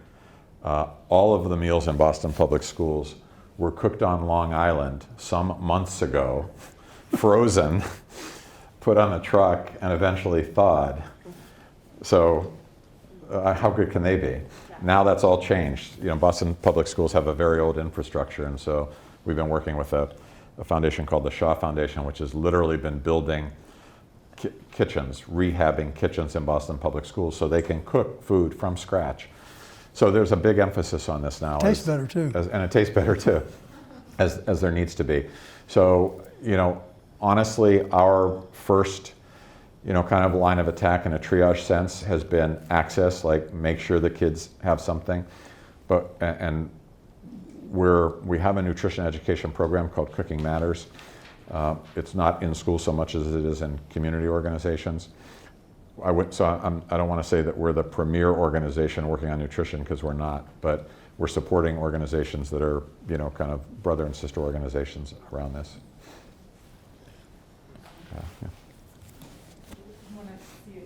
all of the meals in Boston public schools were cooked on Long Island some months ago, frozen, put on a truck, and eventually thawed. So how good can they be? Now that's all changed. Boston public schools have a very old infrastructure, and so we've been working with a foundation called the Shaw Foundation, which has literally been building kitchens, rehabbing kitchens in Boston public schools so they can cook food from scratch. So there's a big emphasis on this now. Tastes better too. And it tastes better too, as there needs to be. So, honestly, our first, kind of line of attack in a triage sense has been access, like make sure the kids have something. And we have a nutrition education program called Cooking Matters. It's not in school so much as it is in community organizations. I don't want to say that we're the premier organization working on nutrition, because we're not, but we're supporting organizations that are, kind of brother and sister organizations around this. Yeah. Do you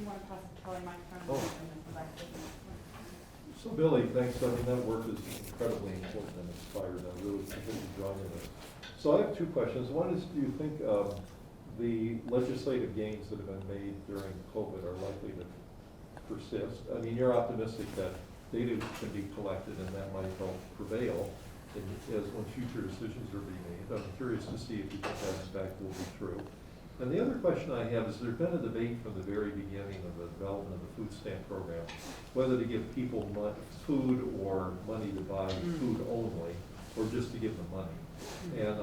want to pass the Kelly microphone? Oh. And then come back to me? So Billy, thanks. I mean, that work is incredibly important and inspired. I really continue joining this. So I have two questions. One is, do you think the legislative gains that have been made during COVID are likely to persist? I mean, you're optimistic that data can be collected and that might help prevail when future decisions are being made. I'm curious to see if you think that in fact will be true. And the other question I have is, there's been a debate from the very beginning of the development of the food stamp program, whether to give people food or money to buy food only, or just to give them money. And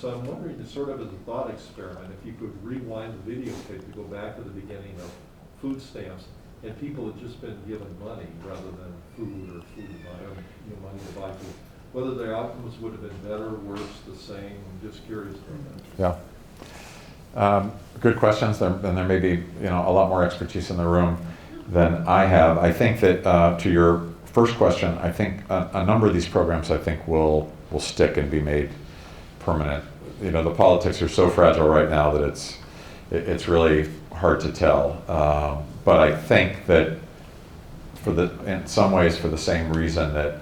so I'm wondering, sort of as a thought experiment, if you could rewind the videotape to go back to the beginning of food stamps, and people had just been given money rather than food or food to buy, or money to buy food, whether their outcomes would have been better, worse, the same. I'm just curious about that. Yeah. Good questions, and there may be a lot more expertise in the room than I have. I think that to your first question, I think a number of these programs will stick and be made permanent. you know, the politics are so fragile right now that it's really hard to tell. But I think that in some ways, for the same reason that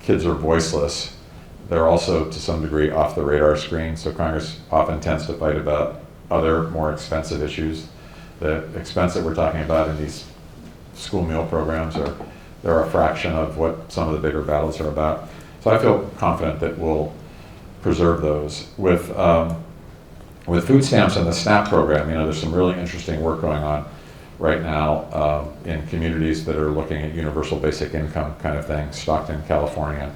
kids are voiceless, they're also to some degree off the radar screen. So Congress often tends to fight about other more expensive issues. The expense that we're talking about in these school meal programs they're a fraction of what some of the bigger battles are about. So I feel confident that we'll preserve those. With food stamps and the SNAP program, you know, there's some really interesting work going on right now in communities that are looking at universal basic income kind of thing, Stockton, California.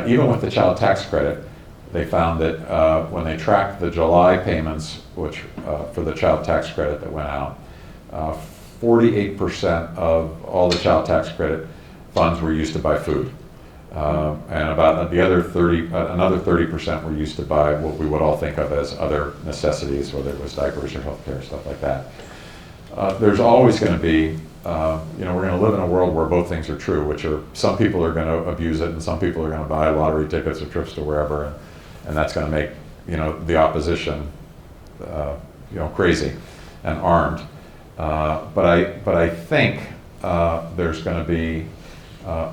Even with the child tax credit, they found that when they tracked the July payments, which for the child tax credit that went out, 48% of all the child tax credit funds were used to buy food. And about the other another 30% were used to buy what we would all think of as other necessities, whether it was diapers or healthcare, stuff like that. There's always going to be, you know, we're going to live in a world where both things are true, which are some people are going to abuse it and some people are going to buy lottery tickets or trips to wherever, and that's going to make, you know, the opposition, you know, crazy and armed. But I think there's going to be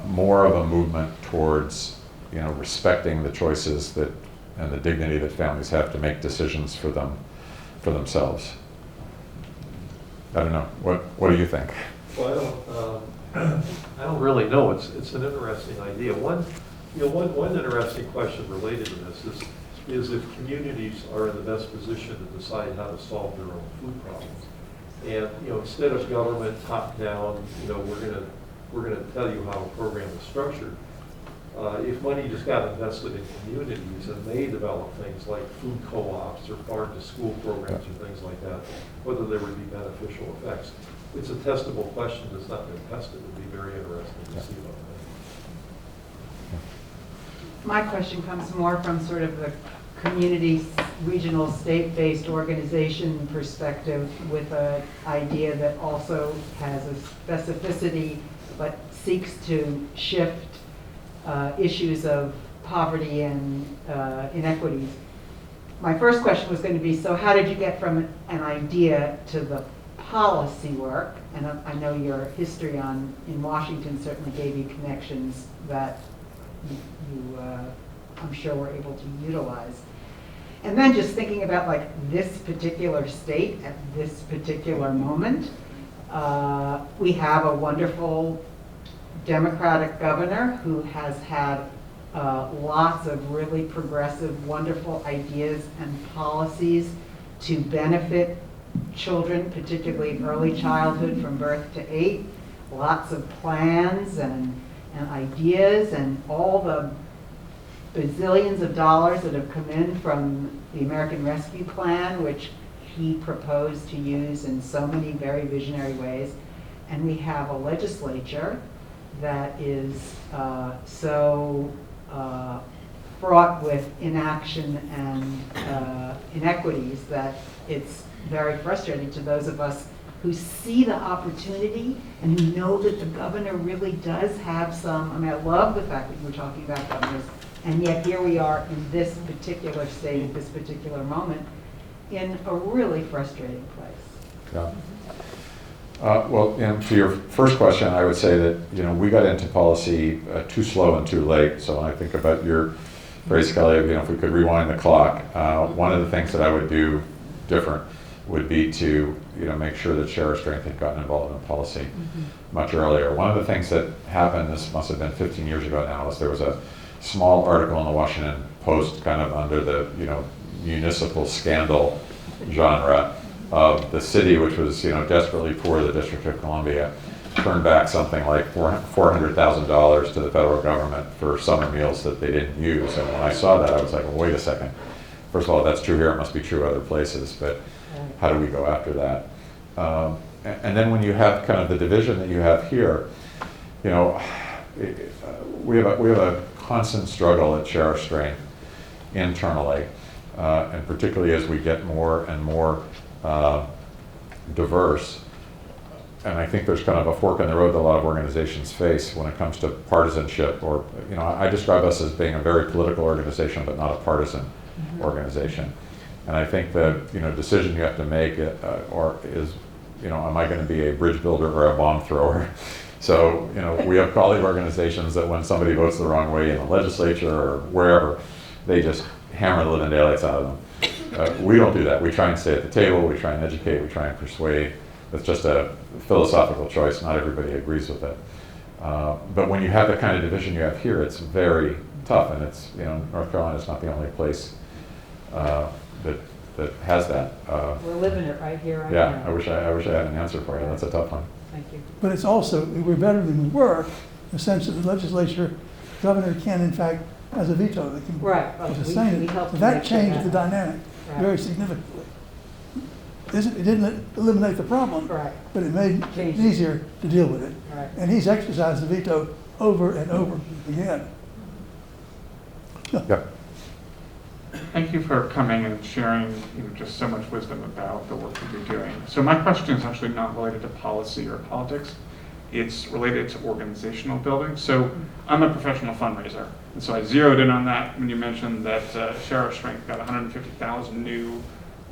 more of a movement towards, you know, respecting the choices that and the dignity that families have to make decisions for themselves. I don't know. What do you think? Well, I don't really know. It's an interesting idea. One interesting question related to this is if communities are in the best position to decide how to solve their own food problems. And, you know, instead of government top down, you know, we're gonna tell you how a program is structured. If money just got invested in communities and they develop things like food co-ops or farm-to-school programs or things like that, whether there would be beneficial effects. It's a testable question that's not been tested. It would be very interesting to see about that. My question comes more from sort of the community, regional, state-based organization perspective with an idea that also has a specificity but seeks to shift issues of poverty and inequities. My first question was going to be, so how did you get from an idea to the policy work? And I know your history in Washington certainly gave you connections that you I'm sure were able to utilize. And then just thinking about like this particular state at this particular moment, we have a wonderful Democratic governor who has had lots of really progressive, wonderful ideas and policies to benefit children, particularly early childhood from birth to 8. Lots of plans and ideas and all the bazillions of dollars that have come in from the American Rescue Plan, which he proposed to use in so many very visionary ways. And we have a legislature that is so fraught with inaction and inequities that it's very frustrating to those of us who see the opportunity and who know that the governor really does have some, I mean, I love the fact that you were talking about governors, and yet here we are in this particular state at this particular moment in a really frustrating place. Yeah. Well, and to your first question, I would say that, you know, we got into policy too slow and too late. So I think about your phrase, Kelly, you know, if we could rewind the clock, one of the things that I would do different would be to, you know, make sure that Share Our Strength had gotten involved in policy much earlier. One of the things that happened, this must have been 15 years ago now, is there was a small article in the Washington Post kind of under the, you know, municipal scandal genre of the city, which was, you know, desperately poor, the District of Columbia, turned back something like $400,000 to the federal government for summer meals that they didn't use. And when I saw that, I was like, well, wait a second. First of all, that's true here, it must be true other places, but how do we go after that? And then when you have kind of the division that you have here, you know, we have a constant struggle at Share Our Strength internally, and particularly as we get more and more diverse. And I think there's kind of a fork in the road that a lot of organizations face when it comes to partisanship, or, you know, I describe us as being a very political organization, but not a partisan organization. And I think the decision you have to make or is, am I going to be a bridge builder or a bomb thrower? So, we have colleague organizations that when somebody votes the wrong way in the legislature or wherever, they just hammer the living daylights out of them. We don't do that. We try and stay at the table, we try and educate, we try and persuade. It's just a philosophical choice. Not everybody agrees with it. But when you have the kind of division you have here, it's very tough, and it's, North Carolina is not the only place that has that. We're living it right here, right Yeah, now. I wish I had an answer for you. That's a tough one. Thank you. But it's also, we're better than we were, in the sense that the legislature, governor can in fact, has a veto. They can Right. just We sign it. helped So to that make sure changed that the dynamic Right. very significantly. It didn't eliminate the problem, Right. but it made it Changed it. easier to deal with it. Right. And he's exercised the veto over and over again. Yep. Thank you for coming and sharing just so much wisdom about the work that you're doing. So my question is actually not related to policy or politics. It's related to organizational building. So I'm a professional fundraiser. And so I zeroed in on that when you mentioned that Share Our Strength got 150,000 new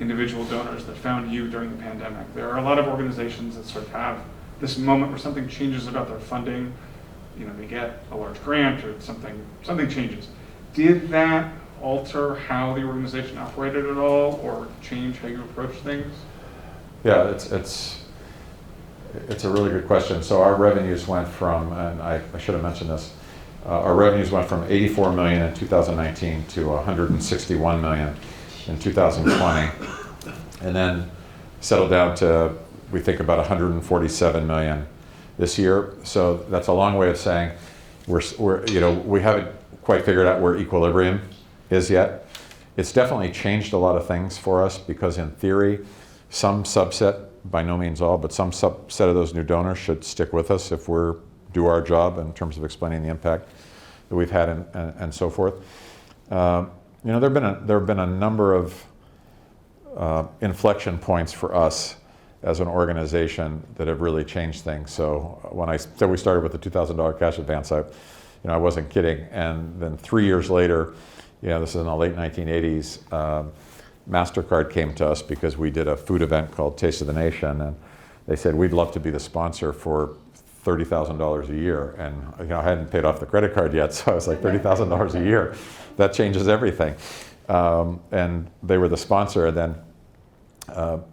individual donors that found you during the pandemic. There are a lot of organizations that sort of have this moment where something changes about their funding. They get a large grant or something changes. Did that alter how the organization operated at all, or change how you approach things? Yeah, it's a really good question. So our revenues went from, and I should have mentioned this, our revenues went from 84 million in 2019 to 161 million in 2020, and then settled down to, we think, about 147 million this year. So that's a long way of saying we haven't quite figured out where equilibrium is yet. It's definitely changed a lot of things for us, because in theory, some subset, by no means all, but some subset of those new donors should stick with us if we do our job in terms of explaining the impact that we've had and so forth. There have been a number of inflection points for us as an organization that have really changed things. So when I said we started with the $2,000 cash advance, I wasn't kidding. And then 3 years later, this is in the late 1980s, MasterCard came to us because we did a food event called Taste of the Nation, and they said, we'd love to be the sponsor for $30,000 a year. And I hadn't paid off the credit card yet, so I was like, $30,000 a year, that changes everything. And they were the sponsor. And then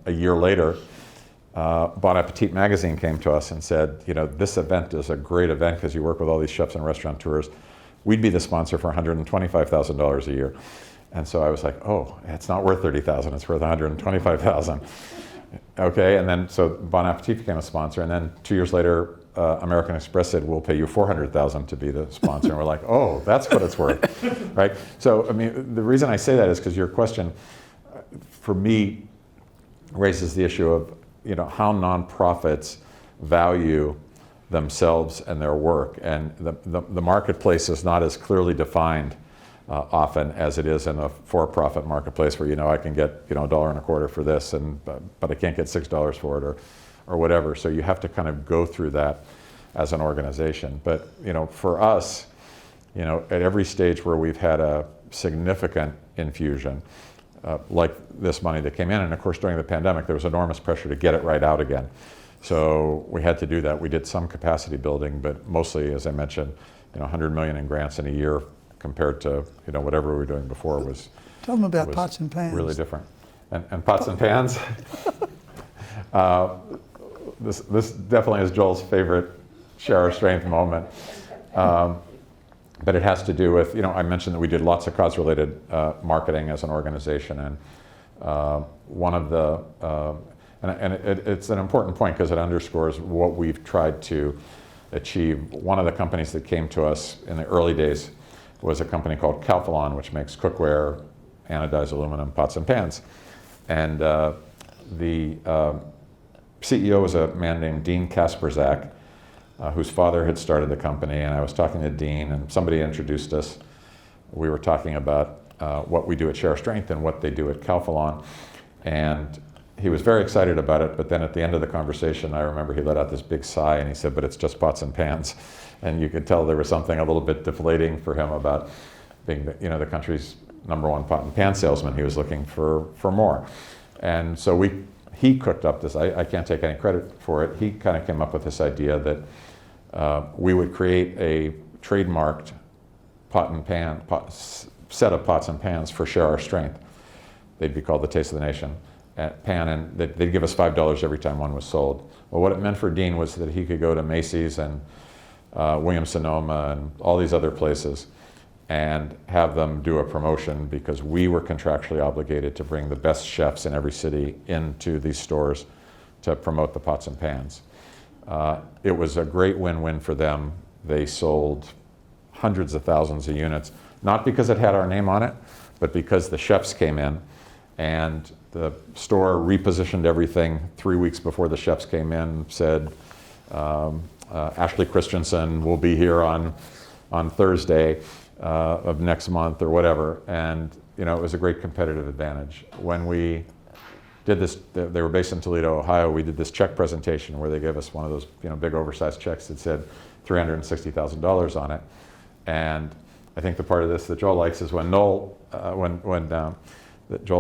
a year later, Bon Appetit magazine came to us and said, this event is a great event because you work with all these chefs and restaurateurs. We'd be the sponsor for $125,000 a year. And so I was like, oh, it's not worth $30,000, it's worth $125,000. Okay, and then so Bon Appetit became a sponsor, and then 2 years later, American Express said, we'll pay you $400,000 to be the sponsor. And we're like, oh, that's what it's worth, right? So, I mean, the reason I say that is because your question, for me, raises the issue of, how nonprofits value themselves and their work. And the marketplace is not as clearly defined often as it is in a for-profit marketplace where, I can get, $1.25 for this, but I can't get $6 for it or whatever. So you have to kind of go through that as an organization. But, for us, at every stage where we've had a significant infusion, like this money that came in, and of course during the pandemic there was enormous pressure to get it right out again. So we had to do that. We did some capacity building, but mostly, as I mentioned, 100 million in grants in a year compared to whatever we were doing before was. Tell them about was pots and pans. Really different. And pots and pans. This definitely is Joel's favorite Share Our Strength moment. But it has to do with, I mentioned that we did lots of cause-related marketing as an organization, and one of the, it's an important point because it underscores what we've tried to achieve. One of the companies that came to us in the early days was a company called Calphalon, which makes cookware, anodized aluminum pots and pans. And the CEO was a man named Dean Kasperzak, whose father had started the company, and I was talking to Dean, and somebody introduced us. We were talking about what we do at Share Strength and what they do at Calphalon, and he was very excited about it, but then at the end of the conversation, I remember he let out this big sigh, and he said, but it's just pots and pans. And you could tell there was something a little bit deflating for him about being the country's #1 pot and pan salesman. He was looking for more. And so he cooked up this, I can't take any credit for it, he kind of came up with this idea that we would create a trademarked set of pots and pans for Share Our Strength. They'd be called the Taste of the Nation pan, and they'd give us $5 every time one was sold. Well, what it meant for Dean was that he could go to Macy's and Williams-Sonoma and all these other places and have them do a promotion, because we were contractually obligated to bring the best chefs in every city into these stores to promote the pots and pans. It was a great win-win for them. They sold hundreds of thousands of units, not because it had our name on it, but because the chefs came in, and the store repositioned everything 3 weeks before the chefs came in, said, Ashley Christensen will be here on Thursday of next month or whatever. And it was a great competitive advantage. When we did this, they were based in Toledo, Ohio, we did this check presentation where they gave us one of those big oversized checks that said $360,000 on it. And I think the part of this that Joel likes is when Joel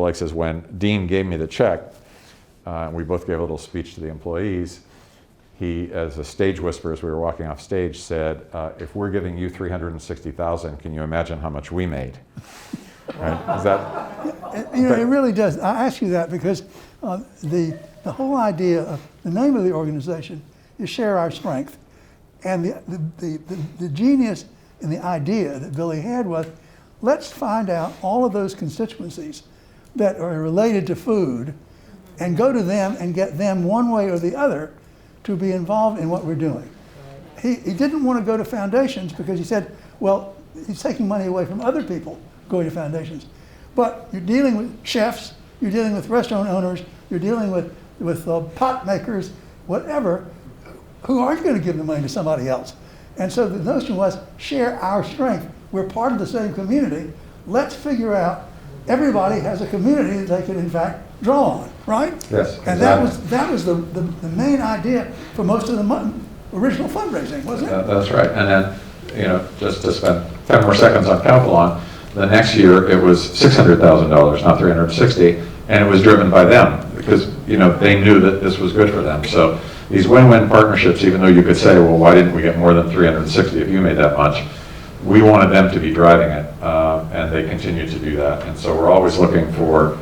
likes is when Dean gave me the check, we both gave a little speech to the employees. He, as a stage whisperer, as we were walking off stage, said, if we're giving you $360,000, can you imagine how much we made? Right? Is that? It really does. I ask you that because the whole idea of the name of the organization is Share Our Strength. And the genius and the idea that Billy had was, let's find out all of those constituencies that are related to food and go to them and get them one way or the other to be involved in what we're doing. He didn't want to go to foundations because he said, well, he's taking money away from other people going to foundations. But you're dealing with chefs, you're dealing with restaurant owners, you're dealing with pot makers, whatever, who aren't going to give the money to somebody else. And so the notion was, share our strength. We're part of the same community. Let's figure out, everybody has a community that they can in fact draw on, right? Yes, and exactly. that was the main idea for most of the original fundraising, wasn't it? That's right. And then, just to spend 10 more seconds on Calphalon, the next year it was $600,000, not $360,000, and it was driven by them because they knew that this was good for them. So these win-win partnerships, even though you could say, well, why didn't we get more than $360,000 if you made that much? We wanted them to be driving it, and they continue to do that. And so we're always looking for,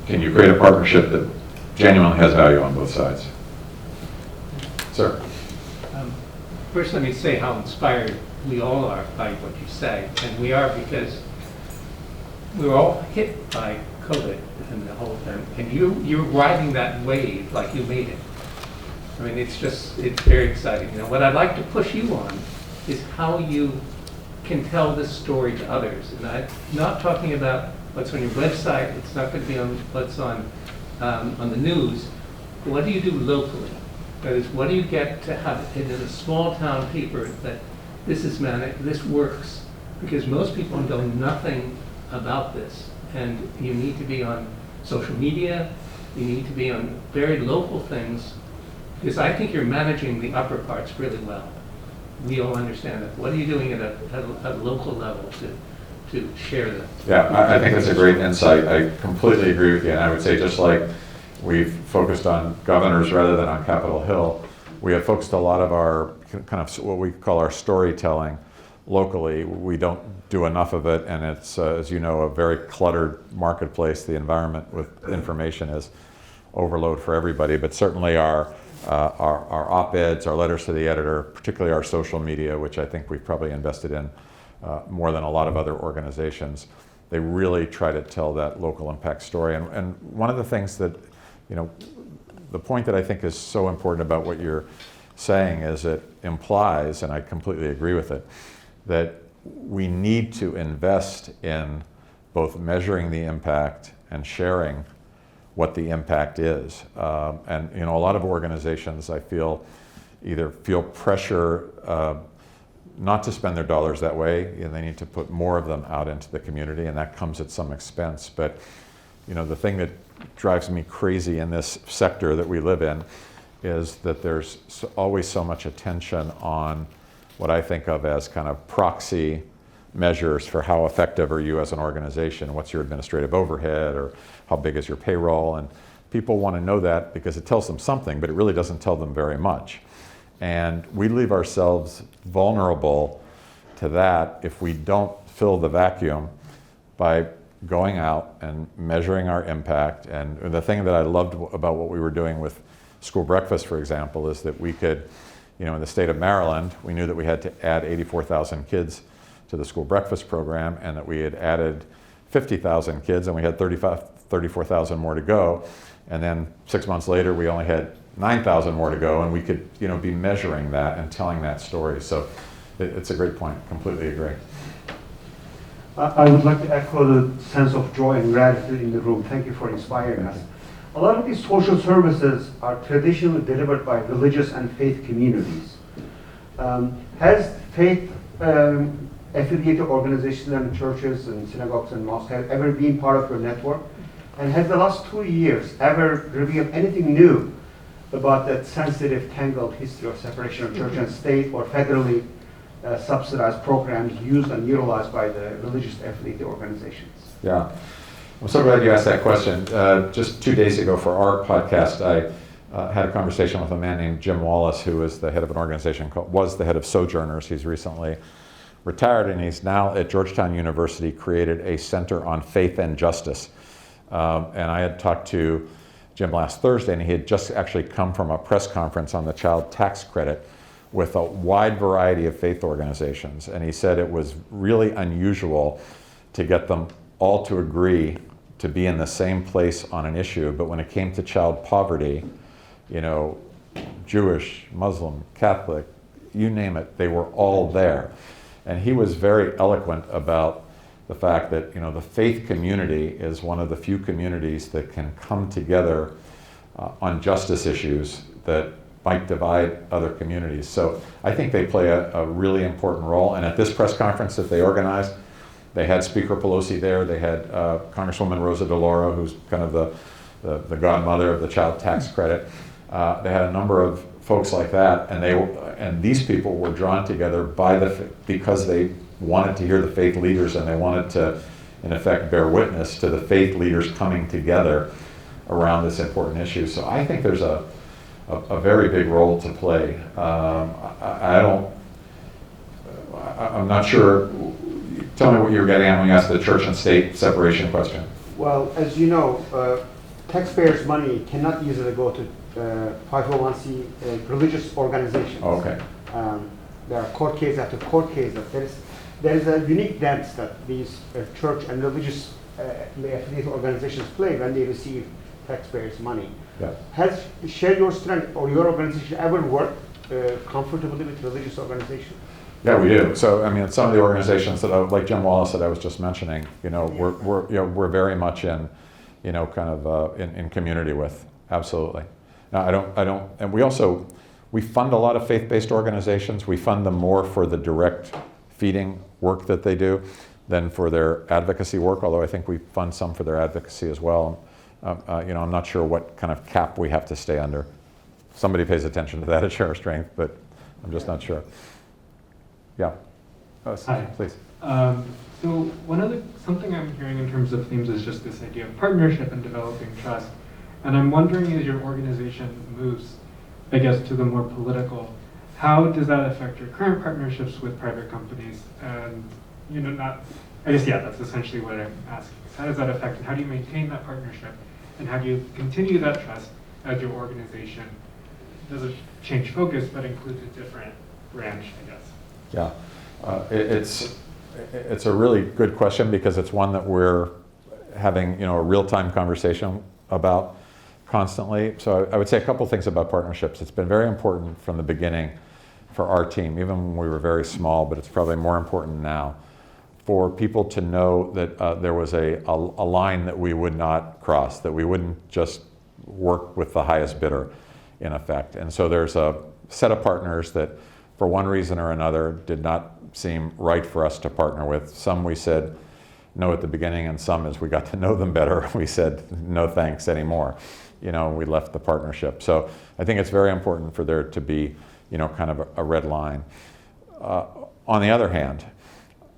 can you create a partnership that genuinely has value on both sides? Sir. First, let me say how inspired we all are by what you say. And we are because we were all hit by COVID and the whole thing. And you're riding that wave like you made it. I mean, it's very exciting. What I'd like to push you on is how you can tell this story to others. And I'm not talking about what's on your website. It's not going to be on what's on the news. What do you do locally? That is, what do you get to have in a small town paper that this works? Because most people know nothing about this. And you need to be on social media. You need to be on very local things. Because I think you're managing the upper parts really well. We all understand that. What are you doing at a local level to share that? Yeah, I think that's a great insight. I completely agree with you. And I would say just like we've focused on governors rather than on Capitol Hill, we have focused a lot of our kind of what we call our storytelling locally. We don't do enough of it, and it's, as you know, a very cluttered marketplace. The environment with information is overload for everybody, but certainly our op-eds, our letters to the editor, particularly our social media, which I think we've probably invested in more than a lot of other organizations. They really try to tell that local impact story. And one of the things that, the point that I think is so important about what you're saying is it implies, and I completely agree with it, that we need to invest in both measuring the impact and sharing what the impact is. And a lot of organizations, I feel, either feel pressure not to spend their dollars that way, and they need to put more of them out into the community, and that comes at some expense. But the thing that drives me crazy in this sector that we live in is that there's always so much attention on what I think of as kind of proxy measures for how effective are you as an organization, what's your administrative overhead, or how big is your payroll, and people want to know that because it tells them something, but it really doesn't tell them very much. And we leave ourselves vulnerable to that if we don't fill the vacuum by going out and measuring our impact. And the thing that I loved about what we were doing with school breakfast, for example, is that we could, in the state of Maryland, we knew that we had to add 84,000 kids to the school breakfast program, and that we had added 50,000 kids, and we had 34,000 more to go. And then 6 months later, we only had 9,000 more to go, and we could, be measuring that and telling that story. So it's a great point. Completely agree. I would like to echo the sense of joy and gratitude in the room. Thank you for inspiring us. A lot of these social services are traditionally delivered by religious and faith communities. Has faith affiliated organizations and churches and synagogues and mosques have ever been part of your network? And has the last 2 years ever revealed anything new about that sensitive, tangled history of separation of church and state, or federally subsidized programs used and utilized by the religious affiliated organizations? Yeah, I'm so glad you asked that question. Just 2 days ago for our podcast, I had a conversation with a man named Jim Wallace, who is the head of an organization was the head of Sojourners. He's recently retired, and he's now at Georgetown University created a Center on Faith and Justice. And I had talked to Jim last Thursday, and he had just actually come from a press conference on the child tax credit with a wide variety of faith organizations. And he said it was really unusual to get them all to agree to be in the same place on an issue, but when it came to child poverty, Jewish, Muslim, Catholic, you name it, they were all there. And he was very eloquent about the fact that the faith community is one of the few communities that can come together on justice issues that might divide other communities. So I think they play a really important role. And at this press conference that they organized, they had Speaker Pelosi there. They had Congresswoman Rosa DeLauro, who's kind of the godmother of the child tax credit. They had a number of folks like that, and these people were drawn together because they wanted to hear the faith leaders, and they wanted to, in effect, bear witness to the faith leaders coming together around this important issue. So I think there's a very big role to play. I'm not sure. Tell me what you were getting at when you asked the church and state separation question. Well, as you know, taxpayers' money cannot easily go to 501c religious organizations. Oh, okay. There are court case after court case. There is a unique dance that these church and religious affiliated organizations play when they receive taxpayers' money. Yeah. Has Share Your Strength or your organization ever worked comfortably with religious organizations? Yeah, we do. So, some of the organizations that, like Jim Wallace that I was just mentioning, we're very much in, in community with. Absolutely. Now, and we fund a lot of faith-based organizations. We fund them more for the direct feeding work that they do than for their advocacy work, although I think we fund some for their advocacy as well. I'm not sure what kind of cap we have to stay under. Somebody pays attention to that at Share Our Strength, but I'm just not sure. Yeah. Hi. Please. So something I'm hearing in terms of themes is just this idea of partnership and developing trust. And I'm wondering, as your organization moves, I guess, to the more political, how does that affect your current partnerships with private companies? And, that's essentially what I'm asking. How does that affect, and how do you maintain that partnership? And how do you continue that trust as your organization doesn't change focus, but includes a different branch, I guess? Yeah, it's a really good question, because it's one that we're having a real-time conversation about constantly. So I would say a couple things about partnerships. It's been very important from the beginning for our team, even when we were very small, but it's probably more important now, for people to know that there was a line that we would not cross, that we wouldn't just work with the highest bidder, in effect. And so there's a set of partners that, for one reason or another, did not seem right for us to partner with. Some we said no at the beginning, and some, as we got to know them better, we said no thanks anymore. We left the partnership. So I think it's very important for there to be, kind of a red line. On the other hand,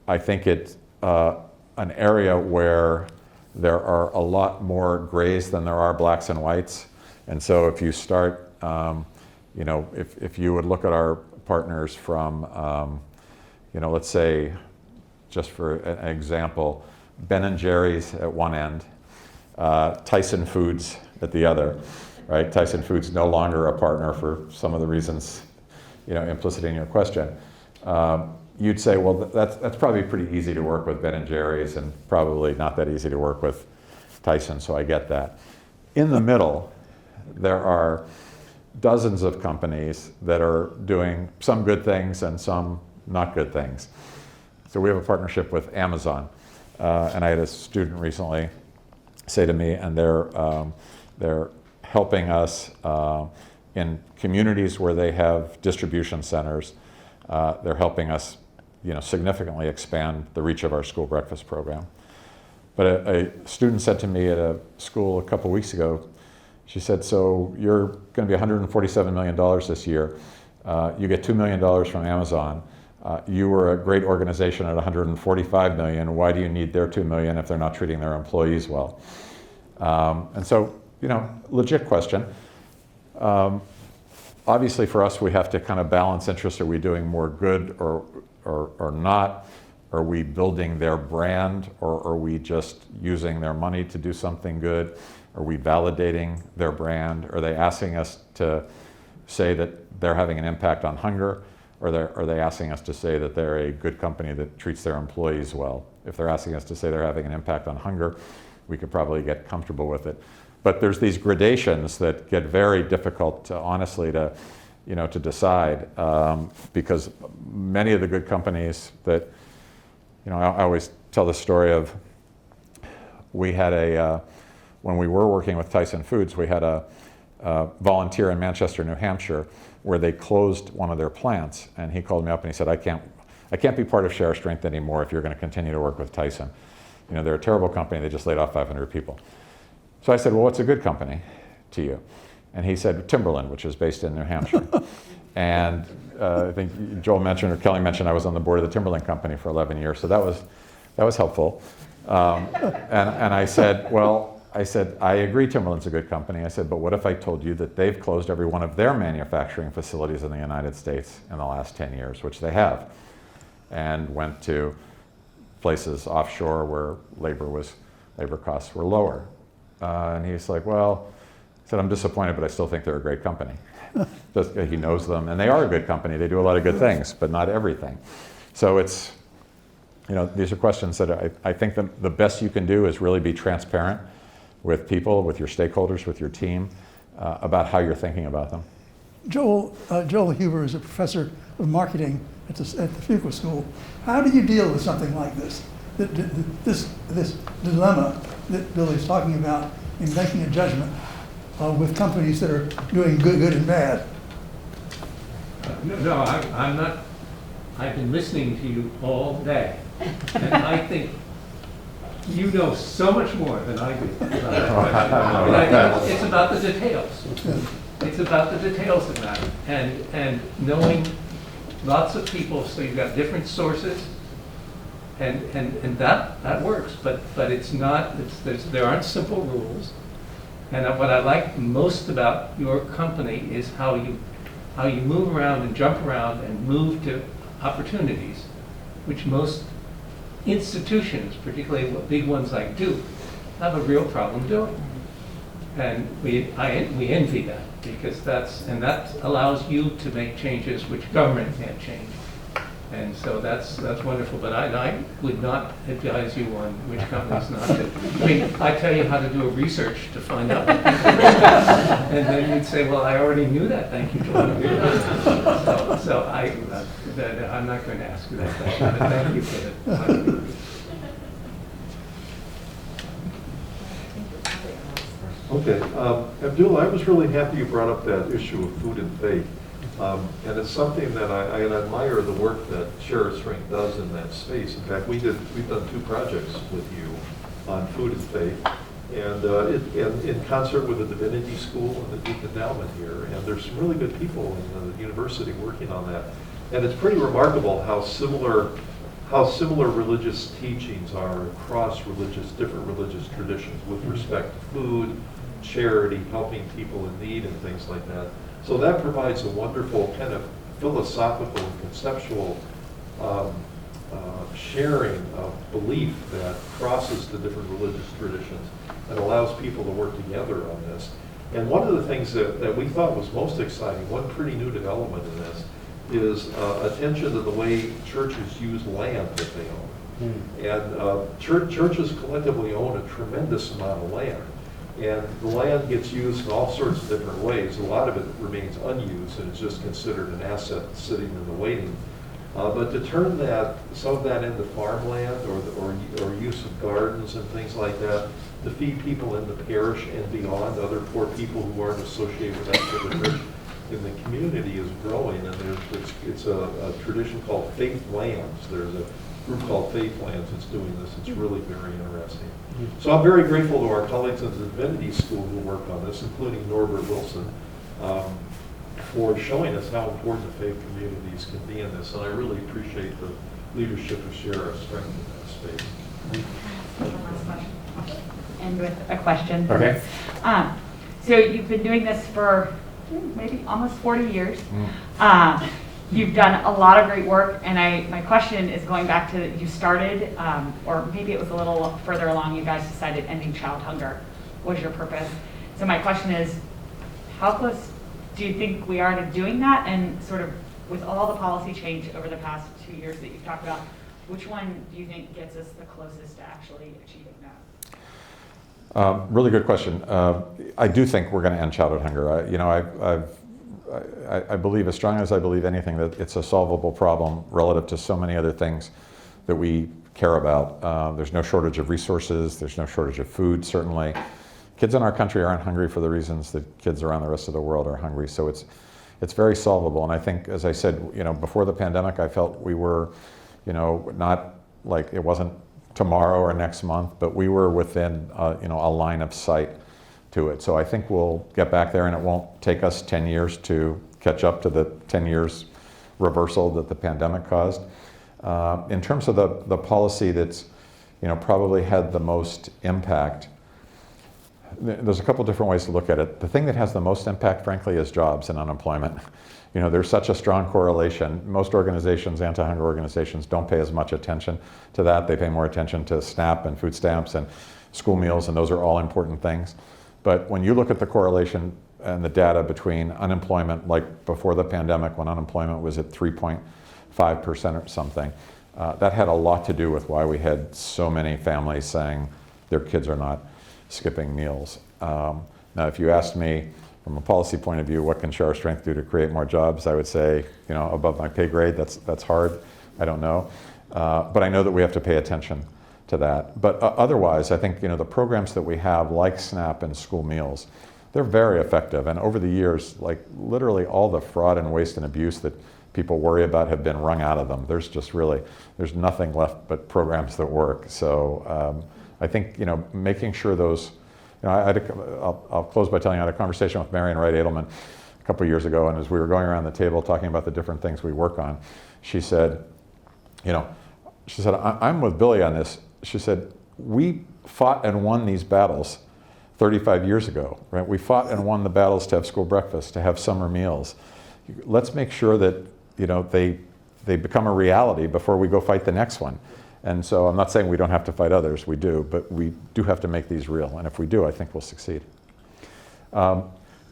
I think it's an area where there are a lot more grays than there are blacks and whites. And so if you start, you know, if you would look at our partners from, you know, let's say, just for an example, Ben & Jerry's at one end, Tyson Foods at the other, right? Tyson Foods no longer a partner for some of the reasons, you know, implicit in your question. You'd say, well, that's probably pretty easy to work with Ben & Jerry's and probably not that easy to work with Tyson, so I get that. In the middle, there are dozens of companies that are doing some good things and some not good things. So we have a partnership with Amazon, and I had a student recently say to me, and they're helping us in communities where they have distribution centers. They're helping us, you know, significantly expand the reach of our school breakfast program. But a student said to me at a school a couple weeks ago, she said, so you're going to be $147 million this year. You get $2 million from Amazon. You were a great organization at $145 million. Why do you need their $2 million if they're not treating their employees well? And so, you know, legit question. Obviously for us, we have to kind of balance interests. Are we doing more good or not? Are we building their brand, or are we just using their money to do something good? Are we validating their brand? Are they asking us to say that they're having an impact on hunger? Or are they asking us to say that they're a good company that treats their employees well? If they're asking us to say they're having an impact on hunger, we could probably get comfortable with it. But there's these gradations that get very difficult to, honestly, to decide, because many of the good companies that, you know, I always tell the story of, we had when we were working with Tyson Foods, we had a volunteer in Manchester, New Hampshire, where they closed one of their plants, and he called me up and he said, I can't be part of Share Strength anymore if you're going to continue to work with Tyson. You know, they're a terrible company. They just laid off 500 people. So I said, well, what's a good company to you? And he said, Timberland, which is based in New Hampshire. And I think Joel mentioned, or Kelly mentioned, I was on the board of the Timberland company for 11 years, so that was helpful. And I said, well, I agree Timberland's a good company. I said, but what if I told you that they've closed every one of their manufacturing facilities in the United States in the last 10 years, which they have, and went to places offshore where labor costs were lower. And he's like, well, I said, I'm disappointed, but I still think they're a great company. He knows them, and they are a good company. They do a lot of good things, but not everything. So it's, you know, these are questions that I think the best you can do is really be transparent with people, with your stakeholders, with your team, about how you're thinking about them. Joel Huber is a professor of marketing at the Fuqua School. How do you deal with something like this? This dilemma that Billy's talking about in making a judgment with companies that are doing good and bad? No, I'm not. I've been listening to you all day, and I think you know so much more than I do about that question. It's about the details. It's about the details that matter, and knowing lots of people, so you've got different sources, and that works. But it's not. There aren't simple rules. And what I like most about your company is how you move around and jump around and move to opportunities, which most institutions, particularly big ones like Duke, have a real problem doing. And we envy that, because that allows you to make changes which government can't change. And so that's wonderful. But I would not advise you on which companies not to. I mean, I tell you how to do a research to find out. And then you'd say, well, I already knew that. Thank you, John. So I'm not going to ask you that question, but thank you for that. Okay, Abdul, I was really happy you brought up that issue of food and faith. And it's something that I admire the work that Share Strength does in that space. In fact, we've done 2 projects with you on food and faith, and in concert with the Divinity School and the Duke Endowment here. And there's some really good people in the university working on that. And it's pretty remarkable how similar how similar religious teachings are across different religious traditions with respect to food, charity, helping people in need, and things like that. So that provides a wonderful kind of philosophical and conceptual sharing of belief that crosses the different religious traditions and allows people to work together on this. And one of the things that we thought was most exciting, one pretty new development in this, is attention to the way churches use land that they own. And churches collectively own a tremendous amount of land. And the land gets used in all sorts of different ways. A lot of it remains unused and is just considered an asset sitting in the waiting. But to turn some of that into farmland or use of gardens and things like that, to feed people in the parish and beyond, other poor people who aren't associated with that sort of church in the community is growing. And it's a tradition called Faith Lands. There's a group called Faith Lands that's doing this. It's really very interesting. So I'm very grateful to our colleagues at the Divinity School who work on this, including Norbert Wilson, for showing us how important the faith communities can be in this. And I really appreciate the leadership of Share Our Strength in that space. One last question. End with a question. Okay. So you've been doing this for maybe almost 40 years. You've done a lot of great work, and my question is going back to you started, or maybe it was a little further along, you guys decided ending child hunger was your purpose. So my question is, how close do you think we are to doing that? And sort of with all the policy change over the past 2 years that you've talked about, which one do you think gets us the closest to actually achieving that? Really good question. I do think we're going to end childhood hunger. I believe, as strongly as I believe anything, that it's a solvable problem relative to so many other things that we care about. There's no shortage of resources. There's no shortage of food, certainly. Kids in our country aren't hungry for the reasons that kids around the rest of the world are hungry. So it's very solvable. And I think, as I said, before the pandemic, I felt we were, not like it wasn't tomorrow or next month, but we were within, a line of sight to it. So I think we'll get back there, and it won't take us 10 years to catch up to the 10 years reversal that the pandemic caused. In terms of the policy that's, probably had the most impact, there's a couple different ways to look at it. The thing that has the most impact, frankly, is jobs and unemployment. There's such a strong correlation. Most organizations, anti-hunger organizations, don't pay as much attention to that. They pay more attention to SNAP and food stamps and school meals, and those are all important things. But when you look at the correlation and the data between unemployment, like before the pandemic, when unemployment was at 3.5% or something, that had a lot to do with why we had so many families saying their kids are not skipping meals. Now, if you asked me from a policy point of view, what can Share Our Strength do to create more jobs, I would say, above my pay grade, that's hard. I don't know. But I know that we have to pay attention to that. But otherwise, I think, the programs that we have, like SNAP and school meals, they're very effective. And over the years, like literally all the fraud and waste and abuse that people worry about have been wrung out of them. There's nothing left but programs that work. So I think, making sure those, I'll close by telling you I had a conversation with Marian Wright Edelman a couple of years ago, and as we were going around the table talking about the different things we work on, she said, I'm with Billy on this. She said, we fought and won these battles 35 years ago, right? We fought and won the battles to have school breakfast, to have summer meals. Let's make sure that, they become a reality before we go fight the next one. And so I'm not saying we don't have to fight others, we do, but we do have to make these real. And if we do, I think we'll succeed.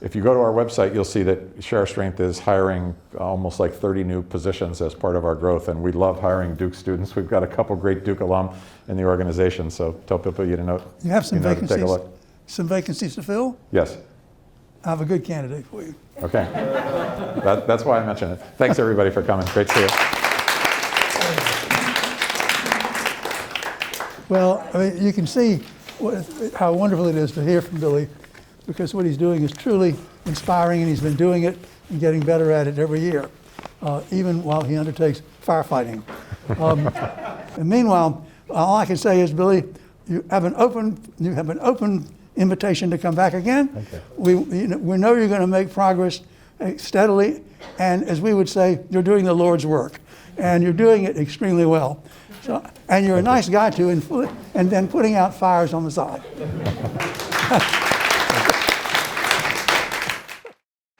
If you go to our website, you'll see that Share Our Strength is hiring almost like 30 new positions as part of our growth, and we love hiring Duke students. We've got a couple great Duke alum in the organization, so tell people you know. You have some to take a vacancies. look. Some vacancies to fill? Yes. I have a good candidate for you. Okay. That's why I mentioned it. Thanks everybody for coming. Great to see you. Well, I mean, you can see how wonderful it is to hear from Billy, because what he's doing is truly inspiring, and he's been doing it and getting better at it every year, even while he undertakes firefighting. And meanwhile, all I can say is, Billy, you have an open invitation to come back again. Okay. We know you're going to make progress steadily, and as we would say, you're doing the Lord's work, and you're doing it extremely well. So, and you're a nice guy too, and then putting out fires on the side.